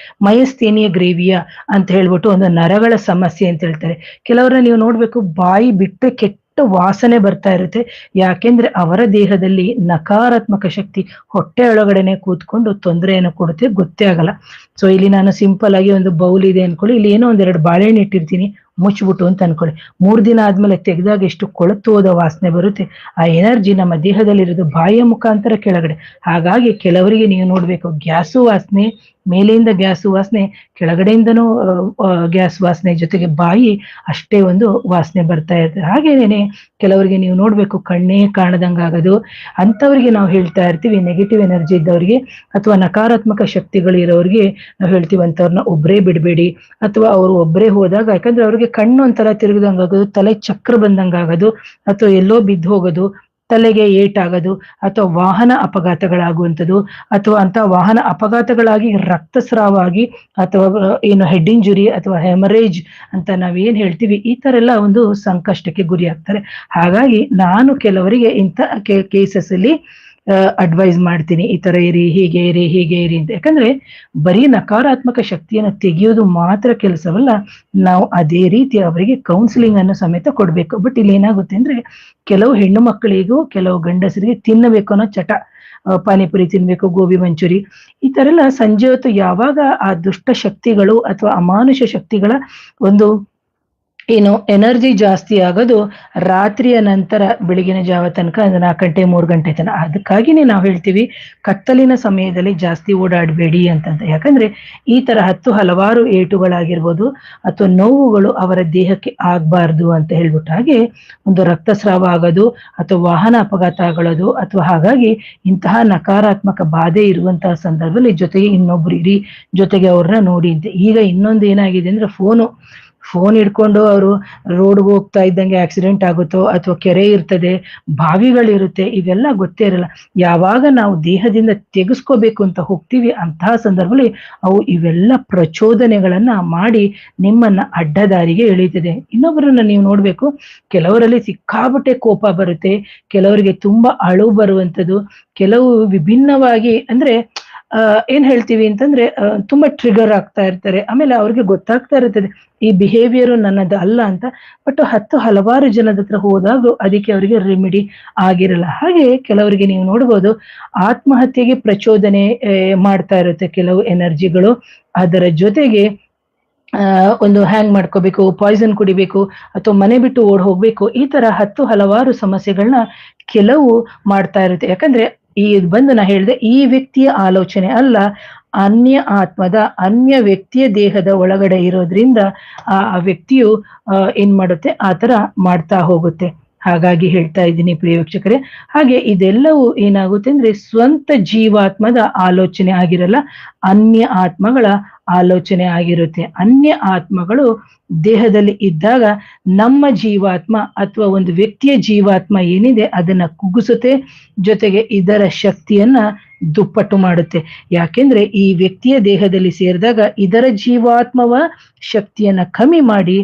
ಮಯಸ್ಥೇನಿಯ ಗ್ರೇವಿಯಾ ಅಂತ ಹೇಳ್ಬಿಟ್ಟು ಒಂದು ನರಗಳ ಸಮಸ್ಯೆ ಅಂತ ಹೇಳ್ತಾರೆ. ಕೆಲವರನ್ನ ನೀವು ನೋಡ್ಬೇಕು, ಬಾಯಿ ಬಿಟ್ಟು ಕೆಟ್ಟ ವಾಸನೆ ಬರ್ತಾ ಇರುತ್ತೆ. ಯಾಕೆಂದ್ರೆ ಅವರ ದೇಹದಲ್ಲಿ ನಕಾರಾತ್ಮಕ ಶಕ್ತಿ ಹೊಟ್ಟೆ ಒಳಗಡೆನೆ ಕೂತ್ಕೊಂಡು ತೊಂದರೆಯನ್ನು ಕೊಡುತ್ತೆ, ಗೊತ್ತೇ ಆಗಲ್ಲ. ಸೊ ಇಲ್ಲಿ ನಾನು ಸಿಂಪಲ್ ಆಗಿ ಒಂದು ಬೌಲ್ ಇದೆ ಅನ್ಕೊಳ್ಳಿ, ಇಲ್ಲಿ ಏನೋ ಒಂದೆರಡು ಬಾಳೆಹಣ್ಣು ಇಟ್ಟಿರ್ತೀನಿ, ಮುಚ್ಚಿಬಿಟ್ಟು ಅಂತ ಅನ್ಕೊಳ್ಳಿ. 3 ದಿನ ಆದ್ಮೇಲೆ ತೆಗೆದಾಗ ಎಷ್ಟು ಕೊಳತು ಹೋದ ವಾಸನೆ ಬರುತ್ತೆ. ಆ ಎನರ್ಜಿ ನಮ್ಮ ದೇಹದಲ್ಲಿರೋದು ಬಾಯಿಯ ಮುಖಾಂತರ ಕೆಳಗಡೆ. ಹಾಗಾಗಿ ಕೆಲವರಿಗೆ ನೀವು ನೋಡ್ಬೇಕು, ಗ್ಯಾಸು ವಾಸನೆ, ಮೇಲೆಯಿಂದ ಗ್ಯಾಸು ವಾಸನೆ, ಕೆಳಗಡೆಯಿಂದನೂ ಗ್ಯಾಸ್ ವಾಸನೆ, ಜೊತೆಗೆ ಬಾಯಿ ಅಷ್ಟೇ ಒಂದು ವಾಸನೆ ಬರ್ತಾ ಇರ್ತದೆ. ಹಾಗೇನೆ ಕೆಲವರಿಗೆ ನೀವು ನೋಡ್ಬೇಕು, ಕಣ್ಣೇ ಕಾಣದಂಗಾಗೋದು. ಅಂಥವ್ರಿಗೆ ನಾವು ಹೇಳ್ತಾ ಇರ್ತೀವಿ, ನೆಗೆಟಿವ್ ಎನರ್ಜಿ ಇದ್ದವ್ರಿಗೆ ಅಥವಾ ನಕಾರಾತ್ಮಕ ಶಕ್ತಿಗಳು ಇರೋರಿಗೆ ನಾವು ಹೇಳ್ತೀವಿ, ಅಂಥವ್ರನ್ನ ಒಬ್ಬರೇ ಬಿಡಬೇಡಿ. ಅಥವಾ ಅವರು ಒಬ್ಬರೇ ಹೋದಾಗ, ಯಾಕಂದ್ರೆ ಅವ್ರಿಗೆ ಕಣ್ಣು ಒಂಥರ ತಿರುಗದಂಗಾಗೋದು, ತಲೆ ಚಕ್ರ ಬಂದಂಗಾಗೋದು, ಅಥವಾ ಎಲ್ಲೋ ಬಿದ್ದು ಹೋಗೋದು, ತಲೆಗೆ ಏಟಾಗೋದು, ಅಥವಾ ವಾಹನ ಅಪಘಾತಗಳಾಗುವಂಥದ್ದು, ಅಥವಾ ಅಂತ ವಾಹನ ಅಪಘಾತಗಳಾಗಿ ರಕ್ತಸ್ರಾವ ಆಗಿ, ಅಥವಾ ಏನು ಹೆಡ್ ಇಂಜುರಿ ಅಥವಾ ಹೆಮರೇಜ್ ಅಂತ ನಾವೇನ್ ಹೇಳ್ತೀವಿ, ಈ ತರ ಎಲ್ಲ ಒಂದು ಸಂಕಷ್ಟಕ್ಕೆ ಗುರಿ ಆಗ್ತಾರೆ. ಹಾಗಾಗಿ ನಾನು ಕೆಲವರಿಗೆ ಇಂಥ ಕೇಸಸ್ ಅಲ್ಲಿ ಅಡ್ವೈಸ್ ಮಾಡ್ತೀನಿ, ಈ ತರ ಇರಿ, ಹೀಗೆ ಇರಿ, ಹೀಗೆ ಇರಿ ಅಂತ. ಯಾಕಂದ್ರೆ ಬರೀ ನಕಾರಾತ್ಮಕ ಶಕ್ತಿಯನ್ನು ತೆಗೆಯೋದು ಮಾತ್ರ ಕೆಲಸವಲ್ಲ, ನಾವು ಅದೇ ರೀತಿ ಅವರಿಗೆ ಕೌನ್ಸಿಲಿಂಗ್ ಅನ್ನು ಸಮೇತ ಕೊಡ್ಬೇಕು. ಬಟ್ ಇಲ್ಲಿ ಏನಾಗುತ್ತೆ ಅಂದ್ರೆ, ಕೆಲವು ಹೆಣ್ಣು ಮಕ್ಕಳಿಗೂ ಕೆಲವು ಗಂಡಸರಿಗೆ ತಿನ್ನಬೇಕು ಅನ್ನೋ ಚಟ, ಪಾನಿಪುರಿ ತಿನ್ಬೇಕು, ಗೋಬಿ ಮಂಚೂರಿ, ಈ ತರ ಎಲ್ಲ ಸಂಜೆ ಹೊತ್ತು ಯಾವಾಗ ಆ ದುಷ್ಟ ಶಕ್ತಿಗಳು ಅಥವಾ ಅಮಾನುಷ ಶಕ್ತಿಗಳ ಒಂದು ಏನು ಎನರ್ಜಿ ಜಾಸ್ತಿ ಆಗೋದು ರಾತ್ರಿಯ ನಂತರ, ಬೆಳಗಿನ ಜಾವ ತನಕ, 4 ಗಂಟೆ 3 ಗಂಟೆ ತನಕ. ಅದಕ್ಕಾಗಿನೇ ನಾವು ಹೇಳ್ತೀವಿ, ಕತ್ತಲಿನ ಸಮಯದಲ್ಲಿ ಜಾಸ್ತಿ ಓಡಾಡಬೇಡಿ ಅಂತಂತ. ಯಾಕಂದ್ರೆ ಈ ತರ ಹಲವಾರು ಏಟುಗಳಾಗಿರ್ಬೋದು ಅಥವಾ ನೋವುಗಳು ಅವರ ದೇಹಕ್ಕೆ ಆಗ್ಬಾರ್ದು ಅಂತ ಹೇಳ್ಬಿಟ್ಟು, ಹಾಗೆ ಒಂದು ರಕ್ತಸ್ರಾವ ಆಗೋದು ಅಥವಾ ವಾಹನ ಅಪಘಾತ ಆಗೋದು, ಅಥವಾ ಹಾಗಾಗಿ ಇಂತಹ ನಕಾರಾತ್ಮಕ ಬಾಧೆ ಇರುವಂತಹ ಸಂದರ್ಭದಲ್ಲಿ ಜೊತೆಗೆ ಇನ್ನೊಬ್ರು ಇರಿ, ಜೊತೆಗೆ ಅವ್ರನ್ನ ನೋಡಿ ಅಂತ. ಈಗ ಇನ್ನೊಂದು ಏನಾಗಿದೆ ಅಂದ್ರೆ, ಫೋನ್ ಹಿಡ್ಕೊಂಡು ಅವರು ರೋಡ್ಗೆ ಹೋಗ್ತಾ ಇದ್ದಂಗೆ ಆಕ್ಸಿಡೆಂಟ್ ಆಗುತ್ತೋ, ಅಥವಾ ಕೆರೆ ಇರ್ತದೆ, ಬಾವಿಗಳಿರುತ್ತೆ, ಇವೆಲ್ಲ ಗೊತ್ತೇ ಇರಲ್ಲ. ಯಾವಾಗ ನಾವು ದೇಹದಿಂದ ತೆಗೆಸ್ಕೋಬೇಕು ಅಂತ ಹೋಗ್ತೀವಿ, ಅಂತಹ ಸಂದರ್ಭದಲ್ಲಿ ಅವು ಇವೆಲ್ಲ ಪ್ರಚೋದನೆಗಳನ್ನ ಮಾಡಿ ನಿಮ್ಮನ್ನ ಅಡ್ಡದಾರಿಗೆ ಎಳೀತದೆ. ಇನ್ನೊಬ್ಬರನ್ನ ನೀವು ನೋಡ್ಬೇಕು, ಕೆಲವರಲ್ಲಿ ಸಿಕ್ಕಾಬಟ್ಟೆ ಕೋಪ ಬರುತ್ತೆ, ಕೆಲವರಿಗೆ ತುಂಬಾ ಅಳು ಬರುವಂಥದ್ದು, ಕೆಲವು ವಿಭಿನ್ನವಾಗಿ ಅಂದ್ರೆ ಏನ್ ಹೇಳ್ತೀವಿ ಅಂತಂದ್ರೆ ತುಂಬಾ ಟ್ರಿಗರ್ ಆಗ್ತಾ ಇರ್ತಾರೆ. ಆಮೇಲೆ ಅವ್ರಿಗೆ ಗೊತ್ತಾಗ್ತಾ ಇರ್ತದೆ ಈ ಬಿಹೇವಿಯರ್ ನನ್ನದು ಅಲ್ಲ ಅಂತ. ಬಟ್ ಹಲವಾರು ಜನದ ಹತ್ರ ಹೋದಾಗ ಅದಕ್ಕೆ ಅವರಿಗೆ ರೆಮಿಡಿ ಆಗಿರಲ್ಲ. ಹಾಗೆ ಕೆಲವರಿಗೆ ನೀವು ನೋಡ್ಬೋದು, ಆತ್ಮಹತ್ಯೆಗೆ ಪ್ರಚೋದನೆ ಮಾಡ್ತಾ ಇರುತ್ತೆ ಕೆಲವು ಎನರ್ಜಿಗಳು. ಅದರ ಜೊತೆಗೆ ಒಂದು ಹ್ಯಾಂಗ್ ಮಾಡ್ಕೋಬೇಕು, ಪಾಯ್ಸನ್ ಕುಡಿಬೇಕು, ಅಥವಾ ಮನೆ ಬಿಟ್ಟು ಓಡ್ ಹೋಗ್ಬೇಕು, ಈ ತರ ಹಲವಾರು ಸಮಸ್ಯೆಗಳನ್ನ ಕೆಲವು ಮಾಡ್ತಾ ಇರುತ್ತೆ. ಯಾಕಂದ್ರೆ ನಾ ಹೇಳಿದೆ, ಈ ವ್ಯಕ್ತಿಯ ಆಲೋಚನೆ ಅಲ್ಲ, ಅನ್ಯ ವ್ಯಕ್ತಿಯ ದೇಹದ ಒಳಗಡೆ ಇರೋದ್ರಿಂದ ಆ ವ್ಯಕ್ತಿಯು ಏನ್ ಮಾಡುತ್ತೆ, ಆ ತರ ಮಾಡ್ತಾ ಹೋಗುತ್ತೆ. ಹಾಗಾಗಿ ಹೇಳ್ತಾ ಇದ್ದೀನಿ ಪ್ರಿಯ ವೀಕ್ಷಕರೇ. ಹಾಗೆ ಇದೆಲ್ಲವೂ ಏನಾಗುತ್ತೆ ಅಂದ್ರೆ, ಸ್ವಂತ ಜೀವಾತ್ಮದ ಆಲೋಚನೆ ಆಗಿರಲ್ಲ, ಅನ್ಯ ಆತ್ಮಗಳ ಆಲೋಚನೆ ಆಗಿರುತ್ತೆ. ಅನ್ಯ ಆತ್ಮಗಳು ದೇಹದಲ್ಲಿ ಇದ್ದಾಗ ನಮ್ಮ ಜೀವಾತ್ಮ ಅಥವಾ ಒಂದು ವ್ಯಕ್ತಿಯ ಜೀವಾತ್ಮ ಏನಿದೆ ಅದನ್ನ ಕುಗ್ಗಿಸುತ್ತೆ, ಜೊತೆಗೆ ಇದರ ಶಕ್ತಿಯನ್ನ ದುಪ್ಪಟ್ಟು ಮಾಡುತ್ತೆ. ಯಾಕೆಂದ್ರೆ ಈ ವ್ಯಕ್ತಿಯ ದೇಹದಲ್ಲಿ ಸೇರಿದಾಗ ಇದರ ಜೀವಾತ್ಮವ ಶಕ್ತಿಯನ್ನ ಕಮ್ಮಿ ಮಾಡಿ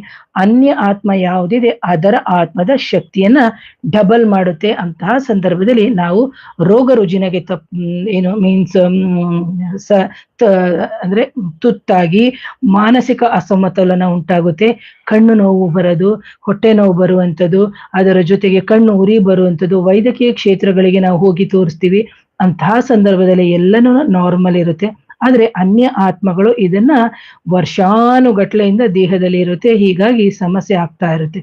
ಅನ್ಯ ಆತ್ಮ ಯಾವುದಿದೆ ಅದರ ಆತ್ಮದ ಶಕ್ತಿಯನ್ನ ಡಬಲ್ ಮಾಡುತ್ತೆ. ಅಂತಹ ಸಂದರ್ಭದಲ್ಲಿ ನಾವು ರೋಗ ರುಜಿನಗೆ ಅಂದ್ರೆ ತುತ್ತಾಗಿ ಮಾನಸಿಕ ಅಸಮತೋಲನ ಉಂಟಾಗುತ್ತೆ, ಕಣ್ಣು ನೋವು ಬರೋದು, ಹೊಟ್ಟೆ ನೋವು ಬರುವಂಥದ್ದು, ಅದರ ಜೊತೆಗೆ ಕಣ್ಣು ಉರಿ ಬರುವಂಥದ್ದು. ವೈದ್ಯಕೀಯ ಕ್ಷೇತ್ರಗಳಿಗೆ ನಾವು ಹೋಗಿ ತೋರಿಸ್ತೀವಿ, ಅಂತಹ ಸಂದರ್ಭದಲ್ಲಿ ಎಲ್ಲನೂ ನಾರ್ಮಲ್ ಇರುತ್ತೆ. ಆದ್ರೆ ಅನ್ಯ ಆತ್ಮಗಳು ಇದನ್ನ ವರ್ಷಾನುಗಟ್ಲೆಯಿಂದ ದೇಹದಲ್ಲಿ ಇರುತ್ತೆ, ಹೀಗಾಗಿ ಸಮಸ್ಯೆ ಆಗ್ತಾ ಇರುತ್ತೆ.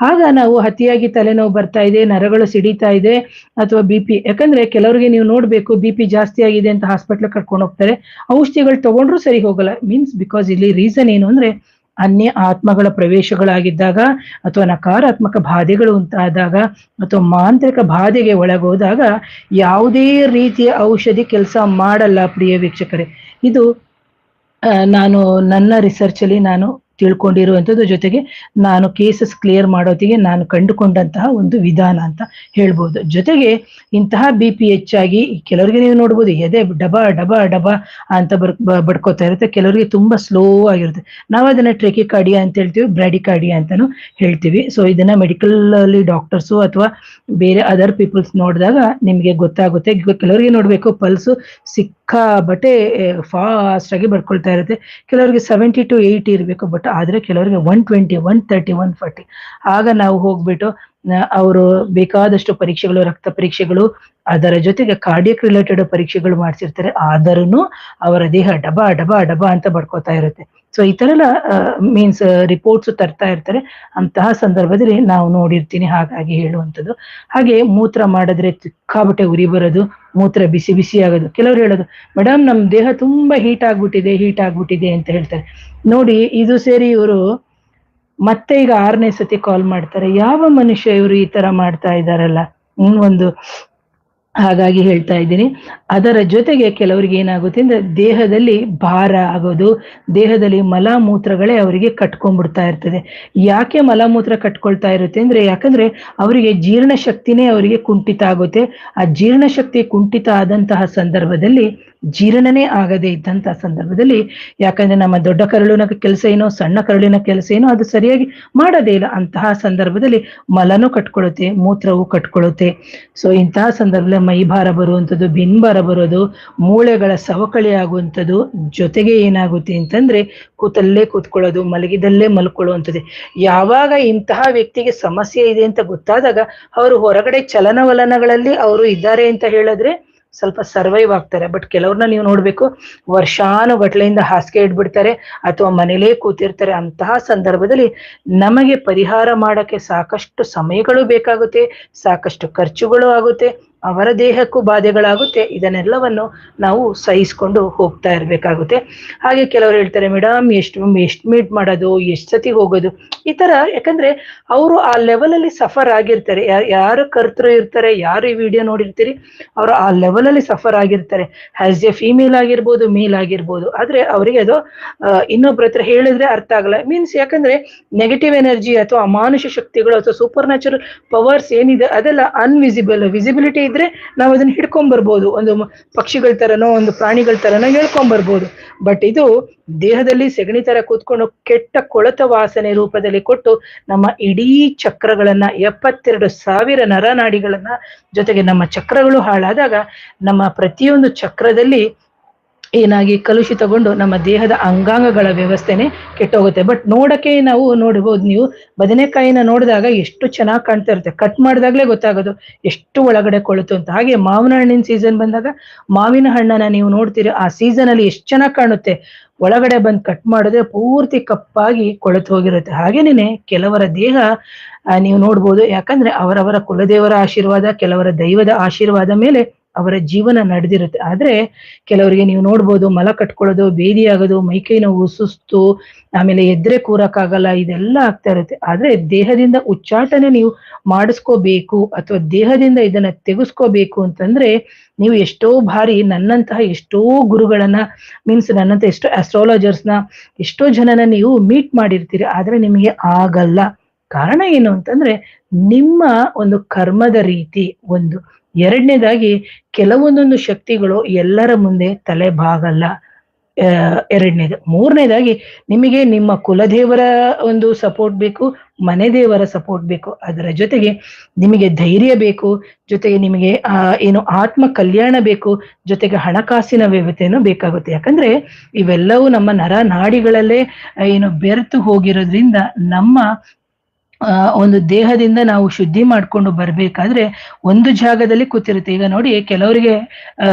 ಆಗ ನಾವು ಅತಿಯಾಗಿ ತಲೆನೋವು ಬರ್ತಾ ಇದೆ, ನರಗಳು ಸಿಡಿತಾ ಇದೆ, ಅಥವಾ BP, ಯಾಕಂದ್ರೆ ಕೆಲವರಿಗೆ ನೀವು ನೋಡ್ಬೇಕು, BP ಜಾಸ್ತಿ ಆಗಿದೆ ಅಂತ ಹಾಸ್ಪಿಟ್ಲ್ ಕರ್ಕೊಂಡು ಹೋಗ್ತಾರೆ, ಔಷಧಿಗಳು ತಗೊಂಡ್ರು ಸರಿ ಹೋಗಲ್ಲ. ಮೀನ್ಸ್ ಬಿಕಾಸ್ ಇಲ್ಲಿ ರೀಸನ್ ಏನು ಅಂದ್ರೆ, ಅನ್ಯ ಆತ್ಮಗಳ ಪ್ರವೇಶಗಳಾಗಿದ್ದಾಗ, ಅಥವಾ ನಕಾರಾತ್ಮಕ ಬಾಧೆಗಳು ಉಂಟಾದಾಗ, ಅಥವಾ ಮಾಂತ್ರಿಕ ಬಾಧೆಗೆ ಒಳಗೋದಾಗ ಯಾವುದೇ ರೀತಿಯ ಔಷಧಿ ಕೆಲಸ ಮಾಡಲ್ಲ ಪ್ರಿಯ ವೀಕ್ಷಕರೇ. ಇದು ನಾನು ನನ್ನ ರಿಸರ್ಚ್ ಅಲ್ಲಿ ನಾನು ತಿಳ್ಕೊಂಡಿರುವಂಥದ್ದು, ಜೊತೆಗೆ ನಾನು ಕೇಸಸ್ ಕ್ಲಿಯರ್ ಮಾಡೋತಿಗೆ ನಾನು ಕಂಡುಕೊಂಡಂತಹ ಒಂದು ವಿಧಾನ ಅಂತ ಹೇಳ್ಬೋದು. ಜೊತೆಗೆ ಇಂತಹ BP ಹೆಚ್ಚಾಗಿ ಕೆಲವರಿಗೆ ನೀವು ನೋಡ್ಬೋದು, ಎದೆ ಡಬ ಡಬ ಡಬ ಅಂತ ಬಡ್ಕೋತಾ ಇರುತ್ತೆ, ಕೆಲವರಿಗೆ ತುಂಬಾ ಸ್ಲೋ ಆಗಿರುತ್ತೆ. ನಾವು ಅದನ್ನ ಟ್ರೆಕಿಕಾರ್ಡಿಯಾ ಅಂತ ಹೇಳ್ತೀವಿ, ಬ್ರಾಡಿಕಾರ್ಡಿಯಾ ಅಂತಾನು ಹೇಳ್ತೀವಿ. ಸೊ ಇದನ್ನ ಮೆಡಿಕಲ್ ಅಲ್ಲಿ ಡಾಕ್ಟರ್ಸು ಅಥವಾ ಬೇರೆ ಅದರ್ ಪೀಪಲ್ಸ್ ನೋಡಿದಾಗ ನಿಮ್ಗೆ ಗೊತ್ತಾಗುತ್ತೆ. ಕೆಲವರಿಗೆ ನೋಡ್ಬೇಕು, ಪಲ್ಸು ಸಿಕ್ಕಾಬಟ್ಟೆ ಫಾಸ್ಟ್ ಆಗಿ ಬಡ್ಕೊಳ್ತಾ ಇರುತ್ತೆ, ಕೆಲವರಿಗೆ 70 to 80 ಇರಬೇಕು, ಬಟ್ ಆದ್ರೆ ಕೆಲವರಿಗೆ 120, 130, 140. ಆಗ ನಾವು ಹೋಗ್ಬಿಟ್ಟು ಅವರು ಬೇಕಾದಷ್ಟು ಪರೀಕ್ಷೆಗಳು, ರಕ್ತ ಪರೀಕ್ಷೆಗಳು, ಅದರ ಜೊತೆಗೆ ಕಾರ್ಡಿಯಕ್ ರಿಲೇಟೆಡ್ ಪರೀಕ್ಷೆಗಳು ಮಾಡಿಸಿರ್ತಾರೆ. ಆದರೂ ಅವರ ದೇಹ ಡಬ ಡಬ ಡಬ ಅಂತ ಬಡ್ಕೋತಾ ಇರುತ್ತೆ. ಸೊ ಈ ತರ ಎಲ್ಲ ಮೀನ್ಸ್ ರಿಪೋರ್ಟ್ಸ್ ತರ್ತಾ ಇರ್ತಾರೆ. ಅಂತಹ ಸಂದರ್ಭದಲ್ಲಿ ನಾವು ನೋಡಿರ್ತೀನಿ, ಹಾಗಾಗಿ ಹೇಳುವಂಥದ್ದು. ಹಾಗೆ ಮೂತ್ರ ಮಾಡಿದ್ರೆ ಸಿಕ್ಕಾಬಟ್ಟೆ ಉರಿ ಬರೋದು, ಮೂತ್ರ ಬಿಸಿ ಬಿಸಿ ಆಗೋದು. ಕೆಲವರು ಹೇಳೋದು, ಮೇಡಮ್ ನಮ್ ದೇಹ ತುಂಬಾ ಹೀಟ್ ಆಗ್ಬಿಟ್ಟಿದೆ ಅಂತ ಹೇಳ್ತಾರೆ. ನೋಡಿ, ಇದು ಸೇರಿ ಇವರು ಮತ್ತೆ ಈಗ 6ನೇ ಸತಿ ಕಾಲ್ ಮಾಡ್ತಾರೆ. ಯಾವ ಮನುಷ್ಯ ಇವರು ಈ ತರ ಮಾಡ್ತಾ ಇದ್ದಾರಲ್ಲ. ಒಂದು ಹಾಗಾಗಿ ಹೇಳ್ತಾ ಇದ್ದೀನಿ. ಅದರ ಜೊತೆಗೆ ಕೆಲವರಿಗೆ ಏನಾಗುತ್ತೆ ಅಂದ್ರೆ ದೇಹದಲ್ಲಿ ಭಾರ ಆಗೋದು, ದೇಹದಲ್ಲಿ ಮಲ ಮೂತ್ರಗಳೇ ಅವರಿಗೆ ಕಟ್ಕೊಂಡ್ಬಿಡ್ತಾ ಇರ್ತದೆ. ಯಾಕೆ ಮಲಮೂತ್ರ ಕಟ್ಕೊಳ್ತಾ ಇರುತ್ತೆ ಅಂದ್ರೆ, ಯಾಕಂದ್ರೆ ಅವರಿಗೆ ಜೀರ್ಣಶಕ್ತಿನೇ ಅವರಿಗೆ ಕುಂಠಿತ ಆಗುತ್ತೆ. ಆ ಜೀರ್ಣಶಕ್ತಿ ಕುಂಠಿತ ಆದಂತಹ ಸಂದರ್ಭದಲ್ಲಿ, ಜೀರ್ಣನೇ ಆಗದೆ ಇದ್ದಂತಹ ಸಂದರ್ಭದಲ್ಲಿ, ಯಾಕಂದ್ರೆ ನಮ್ಮ ದೊಡ್ಡ ಕರುಳಿನ ಕೆಲಸ ಏನೋ, ಸಣ್ಣ ಕರುಳಿನ ಕೆಲಸ ಏನೋ ಅದು ಸರಿಯಾಗಿ ಮಾಡೋದೇ ಇಲ್ಲ. ಅಂತಹ ಸಂದರ್ಭದಲ್ಲಿ ಮಲನೂ ಕಟ್ಕೊಳ್ಳುತ್ತೆ, ಮೂತ್ರವು ಕಟ್ಕೊಳ್ಳುತ್ತೆ. ಸೊ ಇಂತಹ ಸಂದರ್ಭದಲ್ಲಿ ಮೈಭಾರ ಬರುವಂಥದ್ದು, ಬೆನ್ಭಾರ ಬರೋದು, ಮೂಳೆಗಳ ಸವಕಳಿ ಆಗುವಂಥದ್ದು, ಜೊತೆಗೆ ಏನಾಗುತ್ತೆ ಅಂತಂದ್ರೆ ಕೂತಲ್ಲೇ ಕೂತ್ಕೊಳ್ಳೋದು, ಮಲಗಿದಲ್ಲೇ ಮಲ್ಕೊಳ್ಳುವಂಥದ್ದು. ಯಾವಾಗ ಇಂತಹ ವ್ಯಕ್ತಿಗೆ ಸಮಸ್ಯೆ ಇದೆ ಅಂತ ಗೊತ್ತಾದಾಗ ಅವರು ಹೊರಗಡೆ ಚಲನವಲನಗಳಲ್ಲಿ ಅವರು ಇದ್ದಾರೆ ಅಂತ ಹೇಳಿದ್ರೆ ಸ್ವಲ್ಪ ಸರ್ವೈವ್ ಆಗ್ತಾರೆ. ಬಟ್ ಕೆಲವ್ರನ್ನ ನೀವು ನೋಡ್ಬೇಕು, ವರ್ಷಾನುಗಟ್ಲೆಯಿಂದ ಹಾಸಿಗೆ ಇಡ್ಬಿಡ್ತಾರೆ ಅಥವಾ ಮನೇಲೇ ಕೂತಿರ್ತಾರೆ. ಅಂತಹ ಸಂದರ್ಭದಲ್ಲಿ ನಮಗೆ ಪರಿಹಾರ ಮಾಡಕ್ಕೆ ಸಾಕಷ್ಟು ಸಮಯಗಳು ಬೇಕಾಗುತ್ತೆ, ಸಾಕಷ್ಟು ಖರ್ಚುಗಳು ಆಗುತ್ತೆ, ಅವರ ದೇಹಕ್ಕೂ ಬಾಧೆಗಳಾಗುತ್ತೆ. ಇದನ್ನೆಲ್ಲವನ್ನು ನಾವು ಸಹಿಸ್ಕೊಂಡು ಹೋಗ್ತಾ ಇರ್ಬೇಕಾಗುತ್ತೆ. ಹಾಗೆ ಕೆಲವರು ಹೇಳ್ತಾರೆ, ಮೇಡಮ್ ಎಷ್ಟು ಮೀಟ್ ಮಾಡೋದು, ಎಷ್ಟು ಸತಿ ಹೋಗೋದು, ಈ ತರ. ಯಾಕಂದ್ರೆ ಅವರು ಆ ಲೆವೆಲ್ ಅಲ್ಲಿ ಸಫರ್ ಆಗಿರ್ತಾರೆ. ಯಾರು ಕರ್ತರು ಇರ್ತಾರೆ, ಯಾರು ಈ ವಿಡಿಯೋ ನೋಡಿರ್ತೀರಿ, ಅವರು ಆ ಲೆವೆಲ್ ಅಲ್ಲಿ ಸಫರ್ ಆಗಿರ್ತಾರೆ. ಆಸ್ ಎ ಫೀಮೇಲ್ ಆಗಿರ್ಬೋದು, ಮೇಲ್ ಆಗಿರ್ಬೋದು. ಆದ್ರೆ ಅವರಿಗೆ ಅದು ಇನ್ನೊಬ್ರ ಹತ್ರ ಹೇಳಿದ್ರೆ ಅರ್ಥ ಆಗಲ್ಲ. ಮೀನ್ಸ್ ಯಾಕಂದ್ರೆ ನೆಗೆಟಿವ್ ಎನರ್ಜಿ ಅಥವಾ ಅಮಾನುಷ ಶಕ್ತಿಗಳು ಅಥವಾ ಸೂಪರ್ ನ್ಯಾಚುರಲ್ ಪವರ್ಸ್ ಏನಿದೆ ಅದೆಲ್ಲ ಅನ್ವಿಸಿಬಲ್. ವಿಸಿಬಿಲಿಟಿ ಇದ್ರೆ ನಾವು ಅದನ್ನ ಹಿಡ್ಕೊಂಡ್ ಬರ್ಬೋದು, ಒಂದು ಪಕ್ಷಿಗಳ ತರನೋ ಒಂದು ಪ್ರಾಣಿಗಳ ತರನೋ ಹೇಳ್ಕೊಂಡ್ ಬರ್ಬೋದು. ಬಟ್ ಇದು ದೇಹದಲ್ಲಿ ಸೆಗಣಿ ತರ ಕೂತ್ಕೊಂಡು ಕೆಟ್ಟ ಕೊಳತ ವಾಸನೆ ರೂಪದಲ್ಲಿ ಕೊಟ್ಟು ನಮ್ಮ ಇಡೀ ಚಕ್ರಗಳನ್ನ, 72,000 ನರನಾಡಿಗಳನ್ನ, ಜೊತೆಗೆ ನಮ್ಮ ಚಕ್ರಗಳು ಹಾಳಾದಾಗ ನಮ್ಮ ಪ್ರತಿಯೊಂದು ಚಕ್ರದಲ್ಲಿ ಏನಾಗಿ ಕಲುಷಿತಗೊಂಡು ನಮ್ಮ ದೇಹದ ಅಂಗಾಂಗಗಳ ವ್ಯವಸ್ಥೆನೆ ಕೆಟ್ಟೋಗುತ್ತೆ. ಬಟ್ ನೋಡಕ್ಕೆ ನಾವು ನೋಡ್ಬೋದು, ನೀವು ಬದನೆಕಾಯಿನ ನೋಡಿದಾಗ ಎಷ್ಟು ಚೆನ್ನಾಗಿ ಕಾಣ್ತಾ ಇರುತ್ತೆ, ಕಟ್ ಮಾಡಿದಾಗ್ಲೇ ಗೊತ್ತಾಗೋದು ಎಷ್ಟು ಒಳಗಡೆ ಕೊಳುತು ಅಂತ. ಹಾಗೆ ಮಾವಿನ ಹಣ್ಣಿನ ಸೀಸನ್ ಬಂದಾಗ ಮಾವಿನ ಹಣ್ಣನ್ನ ನೀವು ನೋಡ್ತೀರಿ, ಆ ಸೀಸನ್ ಅಲ್ಲಿ ಎಷ್ಟು ಚೆನ್ನಾಗಿ ಕಾಣುತ್ತೆ, ಒಳಗಡೆ ಬಂದು ಕಟ್ ಮಾಡಿದ್ರೆ ಪೂರ್ತಿ ಕಪ್ಪಾಗಿ ಕೊಳೆತು ಹೋಗಿರುತ್ತೆ. ಹಾಗೇನೆ ಕೆಲವರ ದೇಹ ನೀವು ನೋಡ್ಬೋದು, ಯಾಕಂದ್ರೆ ಅವರವರ ಕುಲದೇವರ ಆಶೀರ್ವಾದ, ಕೆಲವರ ದೈವದ ಆಶೀರ್ವಾದ ಮೇಲೆ ಅವರ ಜೀವನ ನಡೆದಿರುತ್ತೆ. ಆದ್ರೆ ಕೆಲವರಿಗೆ ನೀವು ನೋಡ್ಬೋದು, ಮಲ ಕಟ್ಕೊಳ್ಳೋದು, ಬೇದಿ ಆಗೋದು, ಮೈಕೈ ನೋವು, ಸುಸ್ತು, ಆಮೇಲೆ ಎದ್ರೆ ಕೂರಕ್ಕಾಗಲ್ಲ, ಇದೆಲ್ಲ ಆಗ್ತಾ ಇರುತ್ತೆ. ಆದ್ರೆ ದೇಹದಿಂದ ಉಚ್ಚಾಟನೆ ನೀವು ಮಾಡಿಸ್ಕೋಬೇಕು ಅಥವಾ ದೇಹದಿಂದ ಇದನ್ನ ತೆಗೆಸ್ಕೋಬೇಕು ಅಂತಂದ್ರೆ ನೀವು ಎಷ್ಟೋ ಬಾರಿ ನನ್ನಂತಹ ಎಷ್ಟೋ ಗುರುಗಳನ್ನ, ಮೀನ್ಸ್ ನನ್ನಂತ ಎಷ್ಟೋ ಅಸ್ಟ್ರಾಲಜರ್ಸ್ನ, ಎಷ್ಟೋ ಜನನ ನೀವು ಮೀಟ್ ಮಾಡಿರ್ತೀರಿ. ಆದ್ರೆ ನಿಮಗೆ ಆಗಲ್ಲ. ಕಾರಣ ಏನು ಅಂತಂದ್ರೆ ನಿಮ್ಮ ಒಂದು ಕರ್ಮದ ರೀತಿ ಒಂದು. ಎರಡನೇದಾಗಿ ಕೆಲವೊಂದೊಂದು ಶಕ್ತಿಗಳು ಎಲ್ಲರ ಮುಂದೆ ತಲೆ ಬಾಗಲ್ಲ. ಎರಡನೇದು. ಮೂರನೇದಾಗಿ ನಿಮಗೆ ನಿಮ್ಮ ಕುಲದೇವರ ಒಂದು ಸಪೋರ್ಟ್ ಬೇಕು, ಮನೆ ದೇವರ ಸಪೋರ್ಟ್ ಬೇಕು. ಅದರ ಜೊತೆಗೆ ನಿಮಗೆ ಧೈರ್ಯ ಬೇಕು, ಜೊತೆಗೆ ನಿಮಗೆ ಏನು ಆತ್ಮ ಕಲ್ಯಾಣ ಬೇಕು, ಜೊತೆಗೆ ಹಣಕಾಸಿನ ವ್ಯವಸ್ಥೆನೂ ಬೇಕಾಗುತ್ತೆ. ಯಾಕಂದ್ರೆ ಇವೆಲ್ಲವೂ ನಮ್ಮ ನರ ನಾಡಿಗಳಲ್ಲೇ ಏನು ಬೆರೆತು ಹೋಗಿರೋದ್ರಿಂದ ನಮ್ಮ ಒಂದು ದೇಹದಿಂದ ನಾವು ಶುದ್ಧಿ ಮಾಡ್ಕೊಂಡು ಬರ್ಬೇಕಾದ್ರೆ ಒಂದು ಜಾಗದಲ್ಲಿ ಕೂತಿರುತ್ತೆ. ಈಗ ನೋಡಿ, ಕೆಲವರಿಗೆ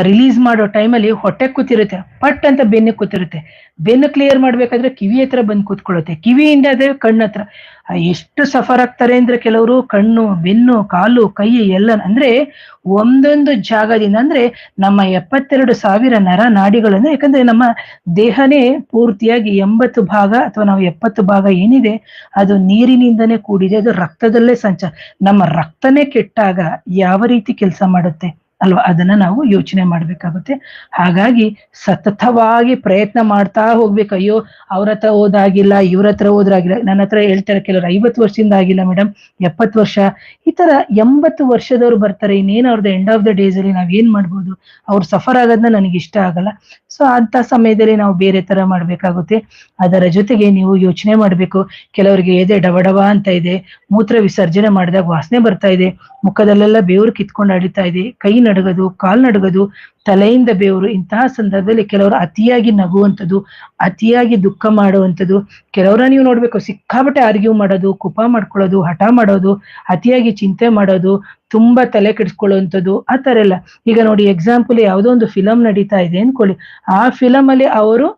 ರಿಲೀಸ್ ಮಾಡೋ ಟೈಮಲ್ಲಿ ಹೊಟ್ಟೆ ಕೂತಿರುತ್ತೆ, ಪಟ್ ಅಂತ ಬೆನ್ನು ಕೂತಿರುತ್ತೆ. ಬೆನ್ನು ಕ್ಲಿಯರ್ ಮಾಡ್ಬೇಕಾದ್ರೆ ಕಿವಿ ಹತ್ರ ಬಂದು ಕೂತ್ಕೊಳ್ಳುತ್ತೆ, ಕಿವಿಯಿಂದ ಅದೇ ಕಣ್ಣು ಹತ್ರ. ಎಷ್ಟು ಸಫರ್ ಆಗ್ತಾರೆ ಅಂದ್ರೆ ಕೆಲವರು ಕಣ್ಣು, ಬೆನ್ನು, ಕಾಲು, ಕೈ ಎಲ್ಲ, ಅಂದ್ರೆ ಒಂದೊಂದು ಜಾಗದಿಂದ, ಅಂದ್ರೆ ನಮ್ಮ 72,000 ನರ ನಾಡಿಗಳನ್ನ. ಯಾಕಂದ್ರೆ ನಮ್ಮ ದೇಹನೇ ಪೂರ್ತಿಯಾಗಿ 80 ಭಾಗ ಅಥವಾ ನಾವು 70 ಭಾಗ ಏನಿದೆ ಅದು ನೀರಿನಿಂದನೇ ಕೂಡಿದೆ, ಅದು ರಕ್ತದಲ್ಲೇ ಸಂಚಾರ. ನಮ್ಮ ರಕ್ತನೇ ಕೆಟ್ಟಾಗ ಯಾವ ರೀತಿ ಕೆಲಸ ಮಾಡುತ್ತೆ ಅಲ್ವಾ, ಅದನ್ನ ನಾವು ಯೋಚನೆ ಮಾಡ್ಬೇಕಾಗುತ್ತೆ. ಹಾಗಾಗಿ ಸತತವಾಗಿ ಪ್ರಯತ್ನ ಮಾಡ್ತಾ ಹೋಗ್ಬೇಕು. ಅಯ್ಯೋ ಅವ್ರ ಹತ್ರ ಓದಾಗಿಲ್ಲ, ಇವ್ರ ಹತ್ರ ಹೋದ್ರಾಗಿಲ್ಲ. ನನ್ನ ಹತ್ರ ಹೇಳ್ತಾರೆ ಕೆಲವರು 50 ವರ್ಷದಿಂದ ಆಗಿಲ್ಲ ಮೇಡಮ್, 70 ವರ್ಷ, ಈ ತರ 80 ವರ್ಷದವ್ರು ಬರ್ತಾರೆ. ಇನ್ನೇನು ಅವ್ರದ್ದು ಎಂಡ್ ಆಫ್ ದ ಡೇಸ್ ಅಲ್ಲಿ ನಾವ್ ಏನ್ ಮಾಡ್ಬೋದು, ಅವ್ರು ಸಫರ್ ಆಗೋದನ್ನ ನನಗೆ ಇಷ್ಟ ಆಗಲ್ಲ. ಸೊ ಅಂತ ಸಮಯದಲ್ಲಿ ನಾವು ಬೇರೆ ತರ ಮಾಡ್ಬೇಕಾಗುತ್ತೆ. ಅದರ ಜೊತೆಗೆ ನೀವು ಯೋಚನೆ ಮಾಡ್ಬೇಕು, ಕೆಲವರಿಗೆ ಎದೆ ಡಬಡಬ ಅಂತ ಇದೆ, ಮೂತ್ರ ವಿಸರ್ಜನೆ ಮಾಡಿದಾಗ ವಾಸನೆ ಬರ್ತಾ ಇದೆ, ಮುಖದಲ್ಲೆಲ್ಲ ಬೇವರು ಕಿತ್ಕೊಂಡು ಅಡಿತಾ ಇದೆ, ಕೈ ನಡುಗದು, ಕಾಲ್ ನಡುಗದು, ತಲೆಯಿಂದ ಬೇವರು. ಇಂತಹ ಸಂದರ್ಭದಲ್ಲಿ ಕೆಲವರು ಅತಿಯಾಗಿ ನಗುವಂಥದ್ದು, ಅತಿಯಾಗಿ ದುಃಖ ಮಾಡುವಂಥದ್ದು. ಕೆಲವರ ನೀವು ನೋಡ್ಬೇಕು, ಸಿಕ್ಕಾಬಟ್ಟೆ ಆರ್ಗ್ಯೂ ಮಾಡೋದು, ಕುಪ ಮಾಡ್ಕೊಳ್ಳೋದು, ಹಠ ಮಾಡೋದು, ಅತಿಯಾಗಿ ಚಿಂತೆ ಮಾಡೋದು, ತುಂಬಾ ತಲೆ ಕೆಡಿಸ್ಕೊಳ್ಳುವಂಥದ್ದು, ಆ ತರ ಎಲ್ಲ. ಈಗ ನೋಡಿ, ಎಕ್ಸಾಂಪಲ್ ಯಾವುದೋ ಒಂದು ಫಿಲಮ್ ನಡೀತಾ ಇದೆ ಅನ್ಕೊಳ್ಳಿ, ಆ ಫಿಲಮ್ ಅಲ್ಲಿ ಅವರು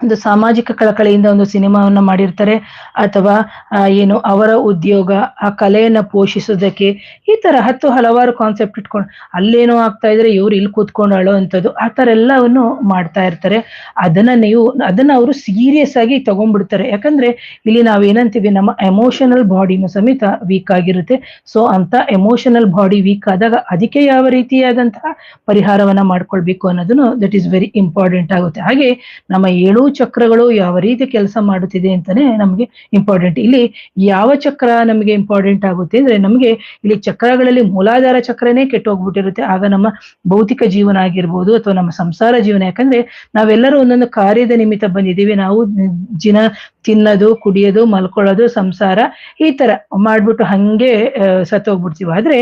ಒಂದು ಸಾಮಾಜಿಕ ಕಳಕಳಿಯಿಂದ ಒಂದು ಸಿನಿಮಾವನ್ನ ಮಾಡಿರ್ತಾರೆ, ಅಥವಾ ಏನು ಅವರ ಉದ್ಯೋಗ, ಆ ಕಲೆಯನ್ನ ಪೋಷಿಸೋದಕ್ಕೆ, ಈ ತರ ಹಲವಾರು ಕಾನ್ಸೆಪ್ಟ್ ಇಟ್ಕೊಂಡು ಅಲ್ಲೇನೋ ಆಗ್ತಾ ಇದ್ರೆ ಇವ್ರು ಇಲ್ಲಿ ಕೂತ್ಕೊಂಡು ಅಳೋ ಅಂಥದ್ದು, ಆ ತರ ಎಲ್ಲವನ್ನು ಮಾಡ್ತಾ ಇರ್ತಾರೆ. ಅದನ್ನ ಅವರು ಸೀರಿಯಸ್ ಆಗಿ ತಗೊಂಡ್ಬಿಡ್ತಾರೆ. ಯಾಕಂದ್ರೆ ಇಲ್ಲಿ ನಾವೇನಂತೀವಿ, ನಮ್ಮ ಎಮೋಷನಲ್ ಬಾಡಿನೂ ಸಮೇತ ವೀಕ್ ಆಗಿರುತ್ತೆ. ಸೊ ಅಂತ ಎಮೋಷನಲ್ ಬಾಡಿ ವೀಕ್ ಆದಾಗ ಅದಕ್ಕೆ ಯಾವ ರೀತಿಯಾದಂತಹ ಪರಿಹಾರವನ್ನ ಮಾಡ್ಕೊಳ್ಬೇಕು ಅನ್ನೋದನ್ನು ದಟ್ ಈಸ್ ವೆರಿ ಇಂಪಾರ್ಟೆಂಟ್ ಆಗುತ್ತೆ. ಹಾಗೆ ನಮ್ಮ 7 ಚಕ್ರಗಳು ಯಾವ ರೀತಿ ಕೆಲಸ ಮಾಡುತ್ತಿದೆ ಅಂತಾನೆ ನಮಗೆ ಇಂಪಾರ್ಟೆಂಟ್. ಇಲ್ಲಿ ಯಾವ ಚಕ್ರ ನಮಗೆ ಇಂಪಾರ್ಟೆಂಟ್ ಆಗುತ್ತೆ ಅಂದ್ರೆ, ನಮಗೆ ಇಲ್ಲಿ ಚಕ್ರಗಳಲ್ಲಿ ಮೂಲಾಧಾರ ಚಕ್ರನೇ ಕೆಟ್ಟೋಗ್ಬಿಟ್ಟಿರುತ್ತೆ. ಆಗ ನಮ್ಮ ಭೌತಿಕ ಜೀವನ ಆಗಿರ್ಬೋದು ಅಥವಾ ನಮ್ಮ ಸಂಸಾರ ಜೀವನ, ಯಾಕಂದ್ರೆ ನಾವೆಲ್ಲರೂ ಒಂದೊಂದು ಕಾರ್ಯದ ನಿಮಿತ್ತ ಬಂದಿದ್ದೀವಿ. ನಾವು ತಿನ್ನೋದು, ಕುಡಿಯೋದು, ಮಲ್ಕೊಳ್ಳೋದು, ಸಂಸಾರ ಈ ತರ ಮಾಡ್ಬಿಟ್ಟು ಹಂಗೆ ಸತ್ತೋಗ್ಬಿಡ್ತೀವಿ. ಆದ್ರೆ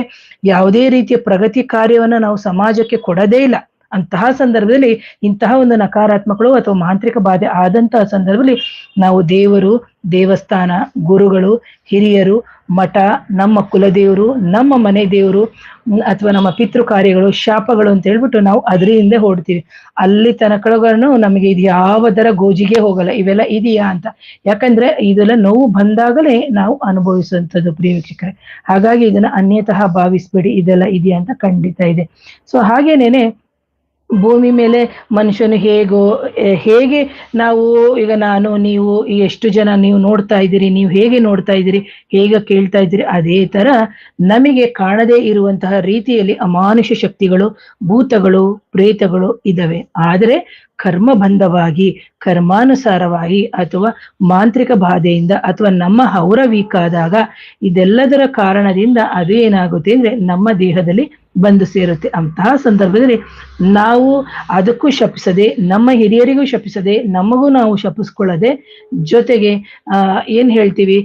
ಯಾವುದೇ ರೀತಿಯ ಪ್ರಗತಿ ಕಾರ್ಯವನ್ನ ನಾವು ಸಮಾಜಕ್ಕೆ ಕೊಡದೇ ಇಲ್ಲ. ಅಂತಹ ಸಂದರ್ಭದಲ್ಲಿ ಇಂತಹ ಒಂದು ನಕಾರಾತ್ಮಕಗಳು ಅಥವಾ ಮಾಂತ್ರಿಕ ಬಾಧೆ ಆದಂತಹ ಸಂದರ್ಭದಲ್ಲಿ ನಾವು ದೇವರು, ದೇವಸ್ಥಾನ, ಗುರುಗಳು, ಹಿರಿಯರು, ಮಠ, ನಮ್ಮ ಕುಲದೇವರು, ನಮ್ಮ ಮನೆ ದೇವರು ಅಥವಾ ನಮ್ಮ ಪಿತೃ ಕಾರ್ಯಗಳು, ಶಾಪಗಳು ಅಂತ ಹೇಳ್ಬಿಟ್ಟು ನಾವು ಅದರ ಹಿಂದೆ ಹೊಡ್ತೀವಿ. ಅಲ್ಲಿ ತನಕಗಳನ್ನು ನಮಗೆ ಇದು ಯಾವುದರ ಗೋಜಿಗೆ ಹೋಗಲ್ಲ, ಇವೆಲ್ಲ ಇದೆಯಾ ಅಂತ. ಯಾಕಂದ್ರೆ ಇದೆಲ್ಲ ನೋವು ಬಂದಾಗಲೇ ನಾವು ಅನುಭವಿಸುವಂಥದ್ದು ಪ್ರಿಯ ವೀಕ್ಷಕರೇ. ಹಾಗಾಗಿ ಇದನ್ನ ಅನ್ಯತಃ ಭಾವಿಸ್ಬೇಡಿ, ಇದೆಲ್ಲ ಇದೆಯಾ ಅಂತ ಖಂಡಿತ ಇದೆ. ಸೊ ಹಾಗೇನೇನೆ ಭೂಮಿ ಮೇಲೆ ಮನುಷ್ಯನು ಹೇಗೆ ನಾವು ಈಗ ನಾನು ನೀವು ಎಷ್ಟು ಜನ ನೀವು ನೋಡ್ತಾ ಇದ್ದೀರಿ, ನೀವು ಹೇಗೆ ನೋಡ್ತಾ ಇದ್ದೀರಿ, ಹೇಗೆ ಕೇಳ್ತಾ ಇದ್ದೀರಿ, ಅದೇ ತರ ನಮಗೆ ಕಾಣದೇ ಇರುವಂತಹ ರೀತಿಯಲ್ಲಿ ಅಮಾನುಷ ಶಕ್ತಿಗಳು, ಭೂತಗಳು, ಪ್ರೇತಗಳು ಇದಾವೆ. ಆದರೆ ಕರ್ಮಬಂಧವಾಗಿ, ಕರ್ಮಾನುಸಾರವಾಗಿ ಅಥವಾ ಮಾಂತ್ರಿಕ ಬಾಧೆಯಿಂದ ಅಥವಾ ನಮ್ಮ ಹೌರ ವೀಕ್ ಆದಾಗ ಇದೆಲ್ಲದರ ಕಾರಣದಿಂದ ಅದು ಏನಾಗುತ್ತೆ ಅಂದ್ರೆ ನಮ್ಮ ದೇಹದಲ್ಲಿ ಬಂದು ಸೇರುತ್ತೆ. ಅಂತಹ ಸಂದರ್ಭದಲ್ಲಿ ನಾವು ಅದಕ್ಕೂ ಶಪಿಸದೆ, ನಮ್ಮ ಹಿರಿಯರಿಗೂ ಶಪಿಸದೆ, ನಮಗೂ ನಾವು ಶಪಿಸ್ಕೊಳ್ಳದೆ, ಜೊತೆಗೆ ಏನ್ ಹೇಳ್ತೀವಿ,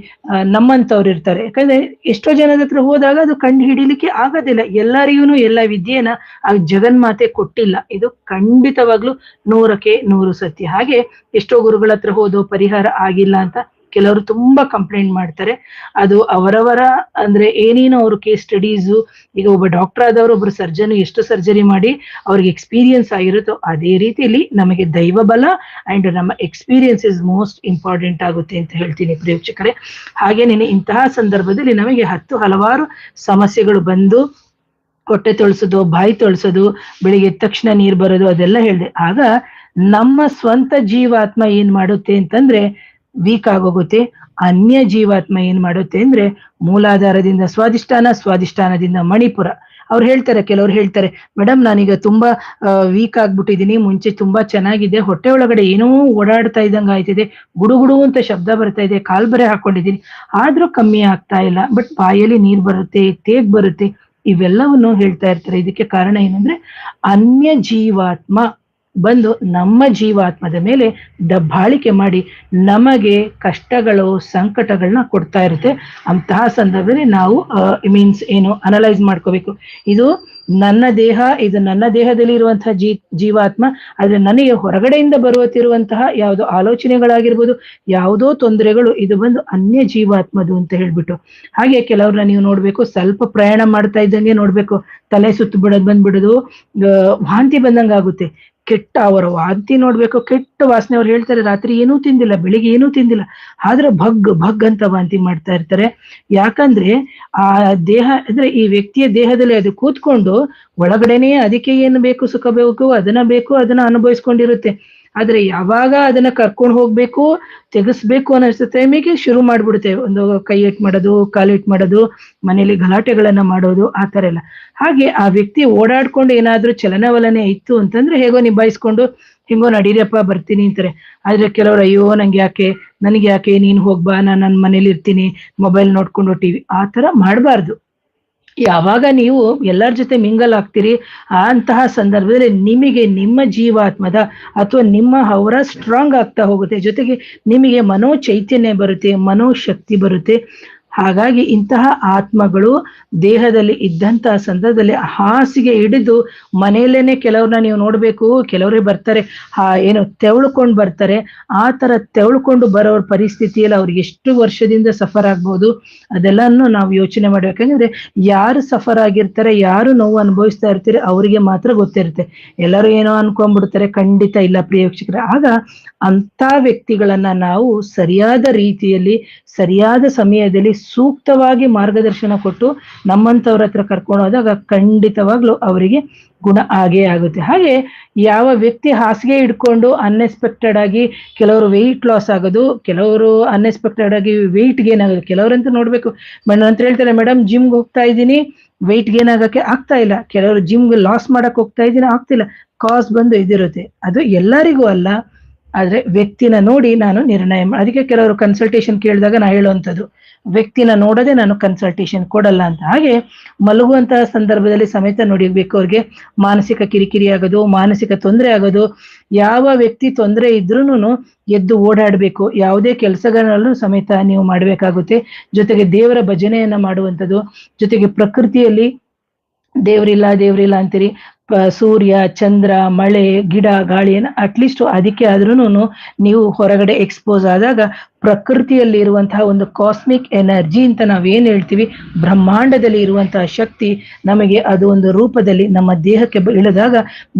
ನಮ್ಮಂತವ್ರು ಇರ್ತಾರೆ. ಯಾಕಂದ್ರೆ ಎಷ್ಟೋ ಜನದ ಹತ್ರ ಹೋದಾಗ ಅದು ಕಂಡು ಹಿಡಿಲಿಕ್ಕೆ ಆಗೋದಿಲ್ಲ. ಎಲ್ಲರಿಗೂ ಎಲ್ಲ ವಿದ್ಯೆನ ಆ ಜಗನ್ಮಾತೆ ಕೊಟ್ಟಿಲ್ಲ. ಇದು ಖಂಡಿತವಾಗ್ಲೂ 100ಕ್ಕೆ 100 ಸತ್ಯ. ಹಾಗೆ ಎಷ್ಟೋ ಗುರುಗಳ ಹತ್ರ ಹೋದು ಪರಿಹಾರ ಆಗಿಲ್ಲ ಅಂತ ಕೆಲವರು ತುಂಬಾ ಕಂಪ್ಲೇಂಟ್ ಮಾಡ್ತಾರೆ. ಅದು ಅವರವರ ಅಂದ್ರೆ ಏನೇನೋ ಅವ್ರ ಕೇಸ್ ಸ್ಟಡೀಸು. ಈಗ ಒಬ್ಬ ಡಾಕ್ಟರ್ ಆದವರು, ಒಬ್ರು ಸರ್ಜನ್ ಎಷ್ಟು ಸರ್ಜರಿ ಮಾಡಿ ಅವ್ರಿಗೆ ಎಕ್ಸ್ಪೀರಿಯನ್ಸ್ ಆಗಿರುತ್ತೋ ಅದೇ ರೀತಿಯಲ್ಲಿ ನಮಗೆ ದೈವ ಬಲ ಅಂಡ್ ನಮ್ಮ ಎಕ್ಸ್ಪೀರಿಯನ್ಸ್ ಇಸ್ ಮೋಸ್ಟ್ ಇಂಪಾರ್ಟೆಂಟ್ ಆಗುತ್ತೆ ಅಂತ ಹೇಳ್ತೀನಿ ಪ್ರೇಕ್ಷಕರೇ. ಹಾಗೇನೇನೆ ಇಂತಹ ಸಂದರ್ಭದಲ್ಲಿ ನಮಗೆ ಹಲವಾರು ಸಮಸ್ಯೆಗಳು ಬಂದು ಹೊಟ್ಟೆ ತೊಳ್ಸೋದು, ಬಾಯಿ ತೊಳ್ಸೋದು, ಬೆಳಿಗ್ಗೆ ಎದ್ದ ತಕ್ಷಣ ನೀರು ಬರೋದು, ಅದೆಲ್ಲ ಹೇಳಿದೆ. ಆಗ ನಮ್ಮ ಸ್ವಂತ ಜೀವಾತ್ಮ ಏನ್ ಮಾಡುತ್ತೆ ಅಂತಂದ್ರೆ ವೀಕ್ ಆಗೋಗುತ್ತೆ. ಅನ್ಯ ಜೀವಾತ್ಮ ಏನ್ ಮಾಡುತ್ತೆ ಅಂದ್ರೆ ಮೂಲಾಧಾರದಿಂದ ಸ್ವಾಧಿಷ್ಠಾನ, ಸ್ವಾಧಿಷ್ಠಾನದಿಂದ ಮಣಿಪುರ. ಕೆಲವ್ರು ಹೇಳ್ತಾರೆ, ಮೇಡಮ್ ನಾನೀಗ ತುಂಬಾ ವೀಕ್ ಆಗ್ಬಿಟ್ಟಿದೀನಿ, ಮುಂಚೆ ತುಂಬಾ ಚೆನ್ನಾಗಿದೆ, ಹೊಟ್ಟೆ ಒಳಗಡೆ ಏನೋ ಓಡಾಡ್ತಾ ಇದ್ದಂಗ ಆಯ್ತಿದೆ, ಗುಡುಗುಡು ಅಂತ ಶಬ್ದ ಬರ್ತಾ ಇದೆ, ಕಾಲ್ಬರೆ ಹಾಕೊಂಡಿದೀನಿ, ಆದ್ರೂ ಕಮ್ಮಿ ಆಗ್ತಾ ಇಲ್ಲ, ಬಟ್ ಬಾಯಲ್ಲಿ ನೀರ್ ಬರುತ್ತೆ, ತೇಗ್ ಬರುತ್ತೆ, ಇವೆಲ್ಲವನ್ನು ಹೇಳ್ತಾ ಇರ್ತಾರೆ. ಇದಕ್ಕೆ ಕಾರಣ ಏನಂದ್ರೆ ಅನ್ಯ ಜೀವಾತ್ಮ ಬಂದು ನಮ್ಮ ಜೀವಾತ್ಮದ ಮೇಲೆ ದಬ್ಬಾಳಿಕೆ ಮಾಡಿ ನಮಗೆ ಕಷ್ಟಗಳು, ಸಂಕಟಗಳನ್ನ ಕೊಡ್ತಾ ಇರುತ್ತೆ. ಅಂತಹ ಸಂದರ್ಭದಲ್ಲಿ ನಾವು ಮೀನ್ಸ್ ಏನು ಅನಲೈಸ್ ಮಾಡ್ಕೋಬೇಕು. ಇದು ನನ್ನ ದೇಹ, ಇದು ನನ್ನ ದೇಹದಲ್ಲಿ ಇರುವಂತಹ ಜೀವಾತ್ಮ, ಆದ್ರೆ ನನಗೆ ಹೊರಗಡೆಯಿಂದ ಬರುತ್ತಿರುವಂತಹ ಯಾವುದೋ ಆಲೋಚನೆಗಳಾಗಿರ್ಬೋದು, ಯಾವುದೋ ತೊಂದರೆಗಳು, ಇದು ಬಂದು ಅನ್ಯ ಜೀವಾತ್ಮದು ಅಂತ ಹೇಳ್ಬಿಟ್ಟು. ಹಾಗೆ ಕೆಲವ್ರನ್ನ ನೀವು ನೋಡ್ಬೇಕು, ಸ್ವಲ್ಪ ಪ್ರಯಾಣ ಮಾಡ್ತಾ ಇದ್ದಂಗೆ ನೋಡ್ಬೇಕು, ತಲೆ ಸುತ್ತು ಬಂದ್ಬಿಡೋದು, ವಾಂತಿ ಬಂದಂಗ ಆಗುತ್ತೆ. ಅವರ ವಾಂತಿ ನೋಡ್ಬೇಕು, ಕೆಟ್ಟ ವಾಸನೆ. ಅವ್ರು ಹೇಳ್ತಾರೆ ರಾತ್ರಿ ಏನೂ ತಿಂದಿಲ್ಲ, ಬೆಳಿಗ್ಗೆ ಏನೂ ತಿಂದಿಲ್ಲ, ಆದ್ರೆ ಭಗ್ ಅಂತ ವಾಂತಿ ಮಾಡ್ತಾ ಇರ್ತಾರೆ. ಯಾಕಂದ್ರೆ ಆ ದೇಹ ಅಂದ್ರೆ ಈ ವ್ಯಕ್ತಿಯ ದೇಹದಲ್ಲಿ ಅದು ಕೂತ್ಕೊಂಡು ಒಳಗಡೆನೆ ಅದಕ್ಕೆ ಏನು ಬೇಕು, ಸುಖ ಬೇಕು, ಅದನ್ನ ಅನುಭವಿಸ್ಕೊಂಡಿರುತ್ತೆ. ಆದ್ರೆ ಯಾವಾಗ ಅದನ್ನ ಕರ್ಕೊಂಡು ಹೋಗ್ಬೇಕು, ತೆಗೆಸ್ಬೇಕು ಅನ್ನೋ ಟೈಮಿಗೆ ಶುರು ಮಾಡ್ಬಿಡುತ್ತೆ. ಒಂದು ಕೈ ಇಟ್ ಮಾಡೋದು, ಕಾಲು ಇಟ್ ಮಾಡೋದು, ಮನೇಲಿ ಗಲಾಟೆಗಳನ್ನ ಮಾಡೋದು, ಆ ತರ ಎಲ್ಲ. ಹಾಗೆ ಆ ವ್ಯಕ್ತಿ ಓಡಾಡ್ಕೊಂಡು ಏನಾದ್ರೂ ಚಲನವಲನೆ ಇತ್ತು ಅಂತಂದ್ರೆ ಹೇಗೋ ನಿಭಾಯಿಸ್ಕೊಂಡು ಹಿಂಗೋ ನಡೀರಪ್ಪ ಬರ್ತೀನಿ ಅಂತಾರೆ. ಆದ್ರೆ ಕೆಲವ್ರು ಅಯ್ಯೋ ನನಗೆ ಯಾಕೆ ನೀನ್ ಹೋಗ್ಬಾ, ನಾನು ನನ್ನ ಮನೇಲಿ ಇರ್ತೀನಿ, ಮೊಬೈಲ್ ನೋಡ್ಕೊಂಡು ಟಿವಿ, ಆ ತರ ಮಾಡಬಾರ್ದು. ಯಾವಾಗ ನೀವು ಎಲ್ಲರ ಜೊತೆ ಮಿಂಗಲ್ ಆಗ್ತೀರಿ, ಅಂತಹ ಸಂದರ್ಭದಲ್ಲಿ ನಿಮಗೆ ನಿಮ್ಮ ಜೀವಾತ್ಮದ ಅಥವಾ ನಿಮ್ಮ ಹೌರ ಸ್ಟ್ರಾಂಗ್ ಆಗ್ತಾ ಹೋಗುತ್ತೆ. ಜೊತೆಗೆ ನಿಮಗೆ ಮನೋಚೈತನ್ಯ ಬರುತ್ತೆ, ಮನೋಶಕ್ತಿ ಬರುತ್ತೆ. ಹಾಗಾಗಿ ಇಂತಹ ಆತ್ಮಗಳು ದೇಹದಲ್ಲಿ ಇದ್ದಂತಹ ಸಂದರ್ಭದಲ್ಲಿ ಹಾಸಿಗೆ ಹಿಡಿದು ಮನೆಯಲ್ಲೇನೆ ಕೆಲವ್ರನ್ನ ನೀವು ನೋಡ್ಬೇಕು, ಕೆಲವರೇ ಬರ್ತಾರೆ ಏನು ತೆವಳ್ಕೊಂಡು ಬರ್ತಾರೆ. ಆ ತರ ತೆವಳ್ಕೊಂಡು ಬರೋರ ಪರಿಸ್ಥಿತಿಯಲ್ಲಿ ಅವ್ರಿಗೆ ಎಷ್ಟು ವರ್ಷದಿಂದ ಸಫರ್ ಆಗ್ಬೋದು ಅದೆಲ್ಲನೂ ನಾವು ಯೋಚನೆ ಮಾಡ್ಬೇಕಂದ್ರೆ, ಯಾರು ಸಫರ್ ಆಗಿರ್ತಾರೆ, ಯಾರು ನೋವು ಅನುಭವಿಸ್ತಾ ಇರ್ತೀರಿ ಅವರಿಗೆ ಮಾತ್ರ ಗೊತ್ತಿರುತ್ತೆ. ಎಲ್ಲರೂ ಏನೋ ಅನ್ಕೊಂಡ್ಬಿಡ್ತಾರೆ, ಖಂಡಿತ ಇಲ್ಲ ಪ್ರಿಯ ವೀಕ್ಷಕರೇ. ಆಗ ಅಂತ ವ್ಯಕ್ತಿಗಳನ್ನ ನಾವು ಸರಿಯಾದ ರೀತಿಯಲ್ಲಿ ಸರಿಯಾದ ಸಮಯದಲ್ಲಿ ಸೂಕ್ತವಾಗಿ ಮಾರ್ಗದರ್ಶನ ಕೊಟ್ಟು ನಮ್ಮಂತವ್ರ ಹತ್ರ ಕರ್ಕೊಂಡು ಹೋದಾಗ ಖಂಡಿತವಾಗ್ಲೂ ಅವರಿಗೆ ಗುಣ ಆಗೇ ಆಗುತ್ತೆ. ಹಾಗೆ ಯಾವ ವ್ಯಕ್ತಿ ಹಾಸಿಗೆ ಹಿಡ್ಕೊಂಡು ಅನ್ಎಕ್ಸ್ಪೆಕ್ಟೆಡ್ ಆಗಿ ಕೆಲವರು ವೆಯ್ಟ್ ಲಾಸ್ ಆಗೋದು, ಕೆಲವರು ಅನ್ಎಕ್ಸ್ಪೆಕ್ಟೆಡ್ ಆಗಿ ವೆಯ್ಟ್ ಗೇನ್ ಆಗೋದು. ಕೆಲವರಂತೂ ನೋಡ್ಬೇಕು ಅಂತ ಹೇಳ್ತಾರೆ, ಮೇಡಮ್ ಜಿಮ್ಗೆ ಹೋಗ್ತಾ ಇದ್ದೀನಿ, ವೆಯ್ಟ್ ಗೇನ್ ಆಗಕ್ಕೆ ಆಗ್ತಾ ಇಲ್ಲ. ಕೆಲವರು ಜಿಮ್ಗೆ ಲಾಸ್ ಮಾಡಕ್ ಹೋಗ್ತಾ ಇದ್ದೀನಿ, ಆಗ್ತಿಲ್ಲ. ಕಾಸ್ ಬಂದು ಇದಿರುತ್ತೆ. ಅದು ಎಲ್ಲರಿಗೂ ಅಲ್ಲ, ಆದ್ರೆ ವ್ಯಕ್ತಿನ ನೋಡಿ ನಾನು ನಿರ್ಣಯ ಅದಕ್ಕೆ ಕೆಲವರು ಕನ್ಸಲ್ಟೇಷನ್ ಕೇಳಿದಾಗ ನಾ ಹೇಳುವಂಥದ್ದು, ವ್ಯಕ್ತಿನ ನೋಡದೆ ನಾನು ಕನ್ಸಲ್ಟೇಷನ್ ಕೊಡಲ್ಲ ಅಂತ. ಹಾಗೆ ಮಲಗುವಂತಹ ಸಂದರ್ಭದಲ್ಲಿ ಸಮೇತ ನೋಡಿರ್ಬೇಕು, ಅವ್ರಿಗೆ ಮಾನಸಿಕ ಕಿರಿಕಿರಿ ಆಗೋದು, ಮಾನಸಿಕ ತೊಂದರೆ ಆಗೋದು. ಯಾವ ವ್ಯಕ್ತಿ ತೊಂದರೆ ಇದ್ರೂನು ಎದ್ದು ಓಡಾಡ್ಬೇಕು, ಯಾವುದೇ ಕೆಲಸಗಳಲ್ಲೂ ಸಮೇತ ನೀವು ಮಾಡ್ಬೇಕಾಗುತ್ತೆ. ಜೊತೆಗೆ ದೇವರ ಭಜನೆಯನ್ನ ಮಾಡುವಂಥದ್ದು, ಜೊತೆಗೆ ಪ್ರಕೃತಿಯಲ್ಲಿ ದೇವ್ರಿಲ್ಲ ಅಂತೀರಿ, ಸೂರ್ಯ, ಚಂದ್ರ, ಮಳೆ, ಗಿಡ, ಗಾಳಿಯನ್ನು ಅಟ್ಲೀಸ್ಟ್ ಅದಕ್ಕೆ ಆದ್ರೂನು ನೀವು ಹೊರಗಡೆ ಎಕ್ಸ್ಪೋಸ್ ಆದಾಗ ಪ್ರಕೃತಿಯಲ್ಲಿ ಇರುವಂತಹ ಒಂದು ಕಾಸ್ಮಿಕ್ ಎನರ್ಜಿ ಅಂತ ನಾವೇನ್ ಹೇಳ್ತೀವಿ, ಬ್ರಹ್ಮಾಂಡದಲ್ಲಿ ಇರುವಂತಹ ಶಕ್ತಿ ನಮಗೆ ಅದು ಒಂದು ರೂಪದಲ್ಲಿ ನಮ್ಮ ದೇಹಕ್ಕೆ ಇಳಿದಾಗ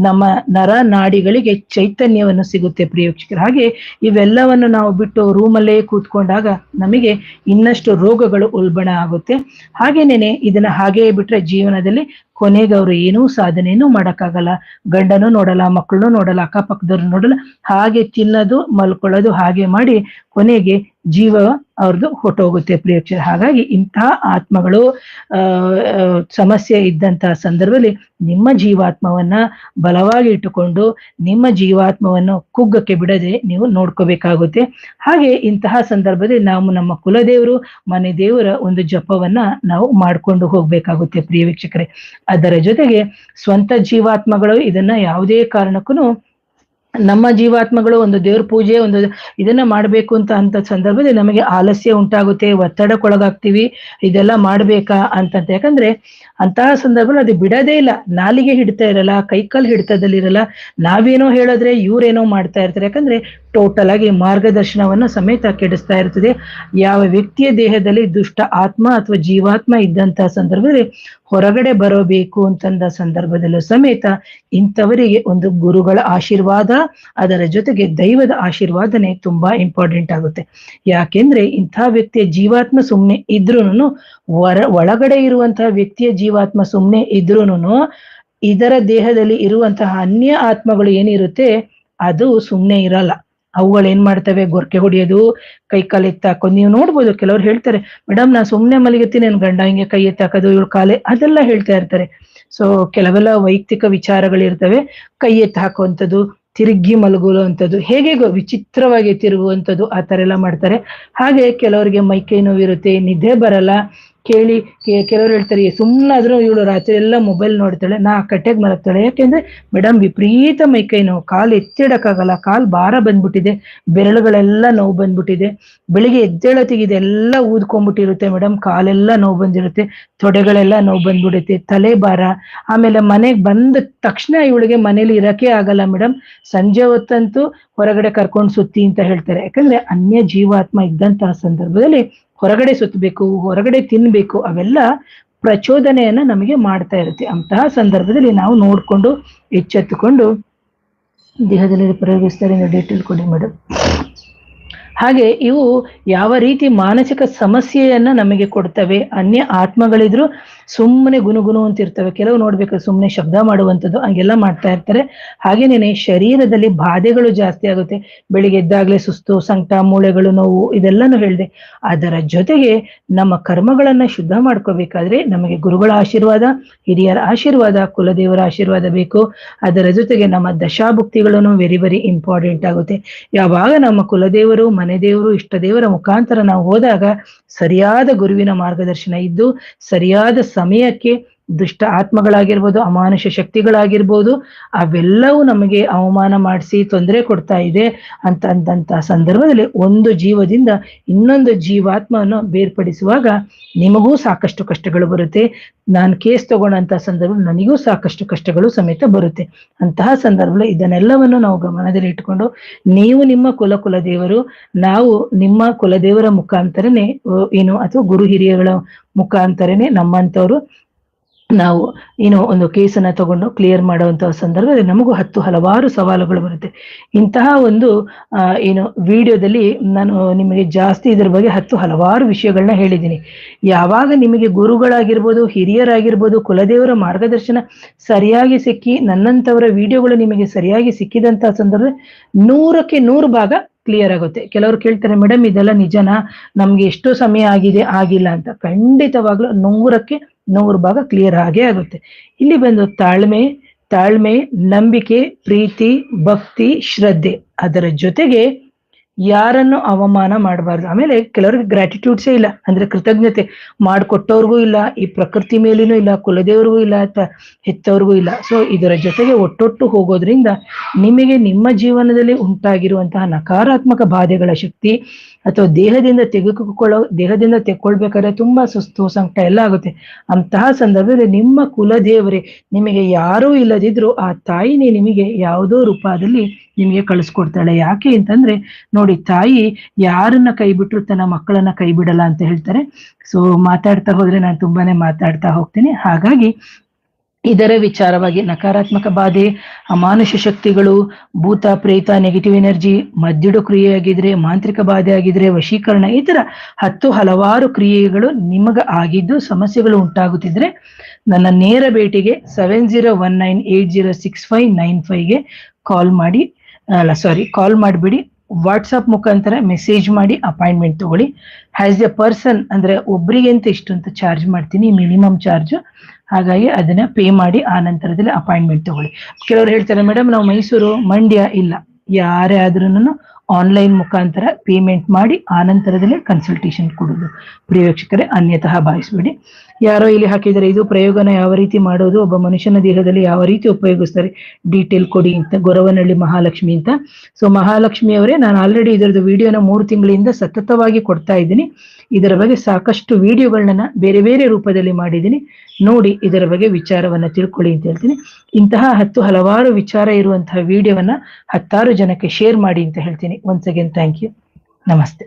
ನಮ್ಮ ನರ ನಾಡಿಗಳಿಗೆ ಚೈತನ್ಯವನ್ನು ಸಿಗುತ್ತೆ ಪ್ರಿಯ ವೀಕ್ಷಕರು. ಹಾಗೆ ಇವೆಲ್ಲವನ್ನು ನಾವು ಬಿಟ್ಟು ರೂಮಲ್ಲೇ ಕೂತ್ಕೊಂಡಾಗ ನಮಗೆ ಇನ್ನಷ್ಟು ರೋಗಗಳು ಉಲ್ಬಣ ಆಗುತ್ತೆ. ಹಾಗೇನೇನೆ ಇದನ್ನ ಹಾಗೇ ಬಿಟ್ರೆ ಜೀವನದಲ್ಲಿ ಕೊನೆಗೆ ಅವರು ಏನೂ ಸಾಧನೆಯೂ ಮಾಡಕ್ಕಾಗಲ್ಲ. ಗಂಡನೂ ನೋಡಲ್ಲ, ಮಕ್ಕಳನ್ನೂ ನೋಡಲ್ಲ, ಅಕ್ಕಪಕ್ಕದವ್ರು ನೋಡಲ್ಲ, ಹಾಗೆ ತಿನ್ನೋದು ಮಲ್ಕೊಳ್ಳೋದು ಹಾಗೆ ಮಾಡಿ ಕೊನೆಗೆ ಜೀವ ಅವ್ರದ್ದು ಹೊಟ್ಟೋಗುತ್ತೆ ಪ್ರಿಯಕ್ಷರ. ಹಾಗಾಗಿ ಇಂತಹ ಆತ್ಮಗಳು ಸಮಸ್ಯೆ ಇದ್ದಂತಹ ಸಂದರ್ಭದಲ್ಲಿ ನಿಮ್ಮ ಜೀವಾತ್ಮವನ್ನ ಬಲವಾಗಿ ಇಟ್ಟುಕೊಂಡು ನಿಮ್ಮ ಜೀವಾತ್ಮವನ್ನು ಕುಗ್ಗಕ್ಕೆ ಬಿಡದೆ ನೀವು ನೋಡ್ಕೋಬೇಕಾಗುತ್ತೆ. ಹಾಗೆ ಇಂತಹ ಸಂದರ್ಭದಲ್ಲಿ ನಾವು ನಮ್ಮ ಕುಲದೇವರು ಮನೆ ದೇವರ ಒಂದು ಜಪವನ್ನ ನಾವು ಮಾಡ್ಕೊಂಡು ಹೋಗ್ಬೇಕಾಗುತ್ತೆ ಪ್ರಿಯ ವೀಕ್ಷಕರೇ. ಅದರ ಜೊತೆಗೆ ಸ್ವಂತ ಜೀವಾತ್ಮಗಳು ಇದನ್ನ ಯಾವುದೇ ಕಾರಣಕ್ಕೂ ನಮ್ಮ ಜೀವಾತ್ಮಗಳು ಒಂದು ದೇವ್ರ ಪೂಜೆ ಒಂದು ಇದನ್ನ ಮಾಡ್ಬೇಕು ಅಂತ ಸಂದರ್ಭದಲ್ಲಿ ನಮಗೆ ಆಲಸ್ಯ ಉಂಟಾಗುತ್ತೆ, ಒತ್ತಡಕ್ಕೊಳಗಾಗ್ತೀವಿ. ಇದೆಲ್ಲ ಮಾಡ್ಬೇಕಾ ಅಂತಂತ, ಯಾಕಂದ್ರೆ ಅಂತಹ ಸಂದರ್ಭದಲ್ಲಿ ಅದು ಬಿಡದೇ ಇಲ್ಲ, ನಾಲಿಗೆ ಹಿಡ್ತಾ ಇರಲ್ಲ, ಕೈಕಾಲು ಹಿಡಿತದಲ್ಲಿರಲ್ಲ. ನಾವೇನೋ ಹೇಳಿದ್ರೆ ಇವ್ರೇನೋ ಮಾಡ್ತಾ ಇರ್ತಾರೆ. ಯಾಕಂದ್ರೆ ಟೋಟಲ್ ಆಗಿ ಮಾರ್ಗದರ್ಶನವನ್ನ ಸಮೇತ ಕೆಡಿಸ್ತಾ ಇರ್ತದೆ. ಯಾವ ವ್ಯಕ್ತಿಯ ದೇಹದಲ್ಲಿ ದುಷ್ಟ ಆತ್ಮ ಅಥವಾ ಜೀವಾತ್ಮ ಇದ್ದಂತಹ ಸಂದರ್ಭದಲ್ಲಿ ಹೊರಗಡೆ ಬರಬೇಕು ಅಂತಂದ ಸಂದರ್ಭದಲ್ಲೂ ಸಮೇತ ಇಂಥವರಿಗೆ ಒಂದು ಗುರುಗಳ ಆಶೀರ್ವಾದ, ಅದರ ಜೊತೆಗೆ ದೈವದ ಆಶೀರ್ವಾದನೆ ತುಂಬಾ ಇಂಪಾರ್ಟೆಂಟ್ ಆಗುತ್ತೆ. ಯಾಕೆಂದ್ರೆ ಇಂಥ ವ್ಯಕ್ತಿಯ ಜೀವಾತ್ಮ ಸುಮ್ನೆ ಇದ್ರೂನು ಒಳಗಡೆ ಇರುವಂತಹ ವ್ಯಕ್ತಿಯ ಜೀವಾತ್ಮ ಸುಮ್ನೆ ಇದ್ರೂನು ಇದರ ದೇಹದಲ್ಲಿ ಇರುವಂತಹ ಅನ್ಯ ಆತ್ಮಗಳು ಏನಿರುತ್ತೆ ಅದು ಸುಮ್ನೆ ಇರಲ್ಲ. ಅವುಗಳು ಏನ್ ಮಾಡ್ತವೆ, ಗೊರಕೆ ಹೊಡಿಯೋದು, ಕೈ ಕಾಲು ಎತ್ತಾಕೋದು. ನೀವು ನೋಡ್ಬೋದು ಕೆಲವ್ರು ಹೇಳ್ತಾರೆ, ಮೇಡಮ್ ನಾ ಸುಮ್ನೆ ಮಲಗಿರ್ತೀನಿ, ನನ್ ಗಂಡ ಹಿಂಗೆ ಕೈ ಎತ್ತಾಕೋದು, ಇವಳು ಕಾಲೆ, ಅದೆಲ್ಲ ಹೇಳ್ತಾ ಇರ್ತಾರೆ. ಸೊ ಕೆಲವೆಲ್ಲ ವೈಯಕ್ತಿಕ ವಿಚಾರಗಳಿರ್ತವೆ. ಕೈ ಎತ್ತು ಹಾಕುವಂಥದ್ದು, ತಿರುಗಿ ಮಲಗುಲು ಅಂತದ್ದು, ಹೇಗೆ ವಿಚಿತ್ರವಾಗಿ ತಿರುಗುವಂಥದ್ದು, ಆ ತರ ಎಲ್ಲ ಮಾಡ್ತಾರೆ. ಹಾಗೆ ಕೆಲವರಿಗೆ ಮೈಕೈ ನೋವಿರುತ್ತೆ, ನಿದ್ದೆ ಬರಲ್ಲ. ಕೆಲವರು ಹೇಳ್ತಾರೆ ಸುಮ್ಮನಾದ್ರೂ ಇವಳು ರಾತ್ರಿ ಎಲ್ಲ ಮೊಬೈಲ್ ನೋಡ್ತಾಳೆ, ನಾ ಕಟ್ಟೆಗೆ ಮಲಗ್ತಾಳೆ. ಯಾಕೆಂದ್ರೆ ಮೇಡಮ್ ವಿಪರೀತ ಮೈಕೈ ನೋವು, ಕಾಲು ಎತ್ತಿಡಕ್ಕಾಗಲ್ಲ, ಕಾಲು ಭಾರ ಬಂದ್ಬಿಟ್ಟಿದೆ, ಬೆರಳುಗಳೆಲ್ಲ ನೋವು ಬಂದ್ಬಿಟ್ಟಿದೆ, ಬೆಳಿಗ್ಗೆ ಎದ್ದೇಳತಿಗೆ ಇದೆಲ್ಲ ಊದ್ಕೊಂಡ್ಬಿಟ್ಟಿರುತ್ತೆ ಮೇಡಮ್, ಕಾಲೆಲ್ಲ ನೋವು ಬಂದಿರುತ್ತೆ, ತೊಡೆಗಳೆಲ್ಲ ನೋವು ಬಂದ್ಬಿಡುತ್ತೆ, ತಲೆ ಭಾರ. ಆಮೇಲೆ ಮನೆಗೆ ಬಂದ ತಕ್ಷಣ ಇವಳಿಗೆ ಮನೇಲಿ ಇರಕ್ಕೆ ಆಗಲ್ಲ ಮೇಡಮ್, ಸಂಜೆ ಹೊತ್ತಂತೂ ಹೊರಗಡೆ ಕರ್ಕೊಂಡು ಸುತ್ತಿ ಅಂತ ಹೇಳ್ತಾರೆ. ಯಾಕಂದ್ರೆ ಅನ್ಯ ಜೀವಾತ್ಮ ಇದ್ದಂತಹ ಸಂದರ್ಭದಲ್ಲಿ ಹೊರಗಡೆ ಸುತ್ತಬೇಕು, ಹೊರಗಡೆ ತಿನ್ಬೇಕು, ಅವೆಲ್ಲ ಪ್ರಚೋದನೆಯನ್ನ ನಮಗೆ ಮಾಡ್ತಾ ಇರುತ್ತೆ. ಅಂತಹ ಸಂದರ್ಭದಲ್ಲಿ ನಾವು ನೋಡ್ಕೊಂಡು ಎಚ್ಚೆತ್ತುಕೊಂಡು ದೇಹದಲ್ಲಿ ಪ್ರಯೋಗಿಸ್ತಾರೆ. ಡೀಟೇಲ್ ಕೊಡಿ ಮೇಡಮ್. ಹಾಗೆ ಇವು ಯಾವ ರೀತಿ ಮಾನಸಿಕ ಸಮಸ್ಯೆಯನ್ನ ನಮಗೆ ಕೊಡ್ತವೆ. ಅನ್ಯ ಆತ್ಮಗಳಿದ್ರು ಸುಮ್ಮನೆ ಗುನುಗುನು ಅಂತ ಇರ್ತವೆ. ಕೆಲವು ನೋಡ್ಬೇಕು ಸುಮ್ಮನೆ ಶಬ್ದ ಮಾಡುವಂಥದ್ದು, ಹಂಗೆಲ್ಲ ಮಾಡ್ತಾ ಇರ್ತಾರೆ. ಹಾಗೇನೇನೆ ಶರೀರದಲ್ಲಿ ಬಾಧೆಗಳು ಜಾಸ್ತಿ ಆಗುತ್ತೆ. ಬೆಳಿಗ್ಗೆ ಎದ್ದಾಗ್ಲೇ ಸುಸ್ತು, ಸಂಕಟ, ಮೂಳೆಗಳು ನೋವು, ಇದೆಲ್ಲಾನು ಹೇಳಿದೆ. ಅದರ ಜೊತೆಗೆ ನಮ್ಮ ಕರ್ಮಗಳನ್ನ ಶುದ್ಧ ಮಾಡ್ಕೋಬೇಕಾದ್ರೆ ನಮಗೆ ಗುರುಗಳ ಆಶೀರ್ವಾದ, ಹಿರಿಯರ ಆಶೀರ್ವಾದ, ಕುಲದೇವರ ಆಶೀರ್ವಾದ ಬೇಕು. ಅದರ ಜೊತೆಗೆ ನಮ್ಮ ದಶಾಭುಕ್ತಿಗಳನ್ನು ವೆರಿ ವೆರಿ ಇಂಪಾರ್ಟೆಂಟ್ ಆಗುತ್ತೆ. ಯಾವಾಗ ನಮ್ಮ ಕುಲದೇವರು, ಮನೆ ದೇವರು, ಇಷ್ಟ ದೇವರ ಮುಖಾಂತರ ನಾವು ಹೋದಾಗ ಸರಿಯಾದ ಗುರುವಿನ ಮಾರ್ಗದರ್ಶನ ಇದ್ದು ಸರಿಯಾದ ಸಮಯಕ್ಕೆ ದುಷ್ಟ ಆತ್ಮಗಳಾಗಿರ್ಬೋದು, ಅಮಾನುಷ ಶಕ್ತಿಗಳಾಗಿರ್ಬೋದು, ಅವೆಲ್ಲವೂ ನಮಗೆ ಅವಮಾನ ಮಾಡಿಸಿ ತೊಂದರೆ ಕೊಡ್ತಾ ಇದೆ ಅಂದಂತ ಸಂದರ್ಭದಲ್ಲಿ ಒಂದು ಜೀವದಿಂದ ಇನ್ನೊಂದು ಜೀವಾತ್ಮವನ್ನು ಬೇರ್ಪಡಿಸುವಾಗ ನಿಮಗೂ ಸಾಕಷ್ಟು ಕಷ್ಟಗಳು ಬರುತ್ತೆ. ನಾನು ಕೇಸ್ ತಗೊಂಡಂತ ಸಂದರ್ಭ ನನಗೂ ಸಾಕಷ್ಟು ಕಷ್ಟಗಳು ಸಮೇತ ಬರುತ್ತೆ. ಅಂತಹ ಸಂದರ್ಭದಲ್ಲಿ ಇದನ್ನೆಲ್ಲವನ್ನು ನಾವು ಗಮನದಲ್ಲಿ ಇಟ್ಕೊಂಡು ನೀವು ನಿಮ್ಮ ಕುಲದೇವರು, ನಾವು ನಿಮ್ಮ ಕುಲದೇವರ ಮುಖಾಂತರನೇ ಏನು ಅಥವಾ ಗುರು ಹಿರಿಯಗಳ ಮುಖಾಂತರನೇ ನಮ್ಮಂಥವ್ರು ನಾವು ಒಂದು ಕೇಸನ್ನ ತಗೊಂಡು ಕ್ಲಿಯರ್ ಮಾಡುವಂತಹ ಸಂದರ್ಭದಲ್ಲಿ ನಮಗೂ ಹಲವಾರು ಸವಾಲುಗಳು ಬರುತ್ತೆ. ಇಂತಹ ಒಂದು ವಿಡಿಯೋದಲ್ಲಿ ನಾನು ನಿಮಗೆ ಜಾಸ್ತಿ ಇದ್ರ ಬಗ್ಗೆ ಹಲವಾರು ವಿಷಯಗಳನ್ನ ಹೇಳಿದ್ದೀನಿ. ಯಾವಾಗ ನಿಮಗೆ ಗುರುಗಳಾಗಿರ್ಬೋದು, ಹಿರಿಯರಾಗಿರ್ಬೋದು, ಕುಲದೇವರ ಮಾರ್ಗದರ್ಶನ ಸರಿಯಾಗಿ ಸಿಕ್ಕಿ ನನ್ನಂಥವರ ವಿಡಿಯೋಗಳು ನಿಮಗೆ ಸರಿಯಾಗಿ ಸಿಕ್ಕಿದಂತಹ ಸಂದರ್ಭದಲ್ಲಿ 100ಕ್ಕೆ 100 ಭಾಗ ಕ್ಲಿಯರ್ ಆಗುತ್ತೆ. ಕೆಲವರು ಕೇಳ್ತಾರೆ, ಮೇಡಮ್ ಇದೆಲ್ಲ ನಿಜನಾ, ನಮ್ಗೆ ಎಷ್ಟೋ ಸಮಯ ಆಗಿಲ್ಲ ಅಂತ. ಖಂಡಿತವಾಗ್ಲೂ 100ಕ್ಕೆ 100 ಭಾಗ ಕ್ಲಿಯರ್ ಆಗೇ ಆಗುತ್ತೆ. ಇಲ್ಲಿ ಬಂದು ತಾಳ್ಮೆ, ನಂಬಿಕೆ, ಪ್ರೀತಿ, ಭಕ್ತಿ, ಶ್ರದ್ಧೆ, ಅದರ ಜೊತೆಗೆ ಯಾರನ್ನು ಅವಮಾನ ಮಾಡಬಾರ್ದು. ಆಮೇಲೆ ಕೆಲವ್ರಿಗೆ ಗ್ರಾಟಿಟ್ಯೂಡ್ಸೇ ಇಲ್ಲ, ಅಂದ್ರೆ ಕೃತಜ್ಞತೆ ಮಾಡಿಕೊಟ್ಟವ್ರಿಗೂ ಇಲ್ಲ, ಈ ಪ್ರಕೃತಿ ಮೇಲೂ ಇಲ್ಲ, ಕುಲದೇವ್ರಿಗೂ ಇಲ್ಲ, ಅಥವಾ ಹೆತ್ತವ್ರಿಗೂ ಇಲ್ಲ. ಸೊ ಇದರ ಜೊತೆಗೆ ಒಟ್ಟೊಟ್ಟು ಹೋಗೋದ್ರಿಂದ ನಿಮಗೆ ನಿಮ್ಮ ಜೀವನದಲ್ಲಿ ಉಂಟಾಗಿರುವಂತಹ ನಕಾರಾತ್ಮಕ ಬಾಧೆಗಳ ಶಕ್ತಿ ಅಥವಾ ದೇಹದಿಂದ ತೆಕ್ಕೊಳ್ಬೇಕಾದ್ರೆ ತುಂಬಾ ಸುಸ್ತು, ಸಂಕಟ ಎಲ್ಲ ಆಗುತ್ತೆ. ಅಂತಹ ಸಂದರ್ಭದಲ್ಲಿ ನಿಮ್ಮ ಕುಲದೇವರೇ, ನಿಮಗೆ ಯಾರೂ ಇಲ್ಲದಿದ್ರು ಆ ತಾಯಿನೇ ನಿಮಗೆ ಯಾವುದೋ ರೂಪದಲ್ಲಿ ನಿಮಗೆ ಕಳಿಸ್ಕೊಡ್ತಾಳೆ. ಯಾಕೆ ಅಂತಂದ್ರೆ ನೋಡಿ, ತಾಯಿ ಯಾರನ್ನ ಕೈ ಬಿಟ್ರು ತನ್ನ ಮಕ್ಕಳನ್ನ ಕೈ ಬಿಡಲ್ಲ ಅಂತ ಹೇಳ್ತಾರೆ. ಸೊ ಮಾತಾಡ್ತಾ ಹೋದ್ರೆ ನಾನು ತುಂಬಾನೇ ಮಾತಾಡ್ತಾ ಹೋಗ್ತೀನಿ. ಹಾಗಾಗಿ ಇದರ ವಿಚಾರವಾಗಿ ನಕಾರಾತ್ಮಕ ಬಾಧೆ, ಅಮಾನುಷ ಶಕ್ತಿಗಳು, ಭೂತ ಪ್ರೇತ, ನೆಗೆಟಿವ್ ಎನರ್ಜಿ, ಮದ್ದಿಡು ಕ್ರಿಯೆ ಆಗಿದ್ರೆ, ಮಾಂತ್ರಿಕ ಬಾಧೆ ಆಗಿದ್ರೆ, ವಶೀಕರಣ, ಈ ತರ ಹಲವಾರು ಕ್ರಿಯೆಗಳು ನಿಮಗ ಆಗಿದ್ದು ಸಮಸ್ಯೆಗಳು ಉಂಟಾಗುತ್ತಿದ್ರೆ ನನ್ನ ನೇರ ಭೇಟಿಗೆ 7019806595ಗೆ ಕಾಲ್ ಮಾಡಿಬಿಡಿ. ವಾಟ್ಸಪ್ ಮುಖಾಂತರ ಮೆಸೇಜ್ ಮಾಡಿ ಅಪಾಯಿಂಟ್ಮೆಂಟ್ ತಗೊಳ್ಳಿ. ಆಸ್ ಎ ಪರ್ಸನ್ ಅಂದ್ರೆ ಒಬ್ರಿಗೆ ಅಂತ ಇಷ್ಟು ಅಂತ ಚಾರ್ಜ್ ಮಾಡ್ತೀನಿ, ಮಿನಿಮಮ್ ಚಾರ್ಜ್. ಹಾಗಾಗಿ ಅದನ್ನ ಪೇ ಮಾಡಿ ಆ ನಂತರದಲ್ಲಿ ಅಪಾಯಿಂಟ್ಮೆಂಟ್ ತಗೊಳ್ಳಿ. ಕೆಲವರು ಹೇಳ್ತಾರೆ, ಮೇಡಮ್ ನಾವು ಮೈಸೂರು, ಮಂಡ್ಯ, ಇಲ್ಲ, ಯಾರೇ ಆದ್ರೂ ಆನ್ಲೈನ್ ಮುಖಾಂತರ ಪೇಮೆಂಟ್ ಮಾಡಿ ಆ ನಂತರದಲ್ಲಿ ಕನ್ಸಲ್ಟೇಷನ್ ಕೊಡೋದು. ಪ್ರಿಯ ವೀಕ್ಷಕರೇ, ಅನ್ಯತಃ ಭಾವಿಸ್ಬೇಡಿ. ಯಾರೋ ಇಲ್ಲಿ ಹಾಕಿದರೆ ಇದು ಪ್ರಯೋಗನ ಯಾವ ರೀತಿ ಮಾಡೋದು, ಒಬ್ಬ ಮನುಷ್ಯನ ದೇಹದಲ್ಲಿ ಯಾವ ರೀತಿ ಉಪಯೋಗಿಸ್ತಾರೆ, ಡೀಟೇಲ್ ಕೊಡಿ ಅಂತ, ಗೊರವನಹಳ್ಳಿ ಮಹಾಲಕ್ಷ್ಮಿ ಅಂತ. ಸೊ ಮಹಾಲಕ್ಷ್ಮಿ ಅವರೇ, ನಾನು ಆಲ್ರೆಡಿ ಇದರದ್ದು ವಿಡಿಯೋನ 3 ತಿಂಗಳಿಂದ ಸತತವಾಗಿ ಕೊಡ್ತಾ ಇದ್ದೀನಿ. ಇದರ ಬಗ್ಗೆ ಸಾಕಷ್ಟು ವಿಡಿಯೋಗಳನ್ನ ಬೇರೆ ಬೇರೆ ರೂಪದಲ್ಲಿ ಮಾಡಿದ್ದೀನಿ, ನೋಡಿ ಇದರ ಬಗ್ಗೆ ವಿಚಾರವನ್ನ ತಿಳ್ಕೊಳ್ಳಿ ಅಂತ ಹೇಳ್ತೀನಿ. ಇಂತಹ ಹಲವಾರು ವಿಚಾರ ಇರುವಂತಹ ವಿಡಿಯೋವನ್ನ 10 ಜನಕ್ಕೆ ಶೇರ್ ಮಾಡಿ ಅಂತ ಹೇಳ್ತೀನಿ. Once again thank you. ನಮಸ್ತೆ.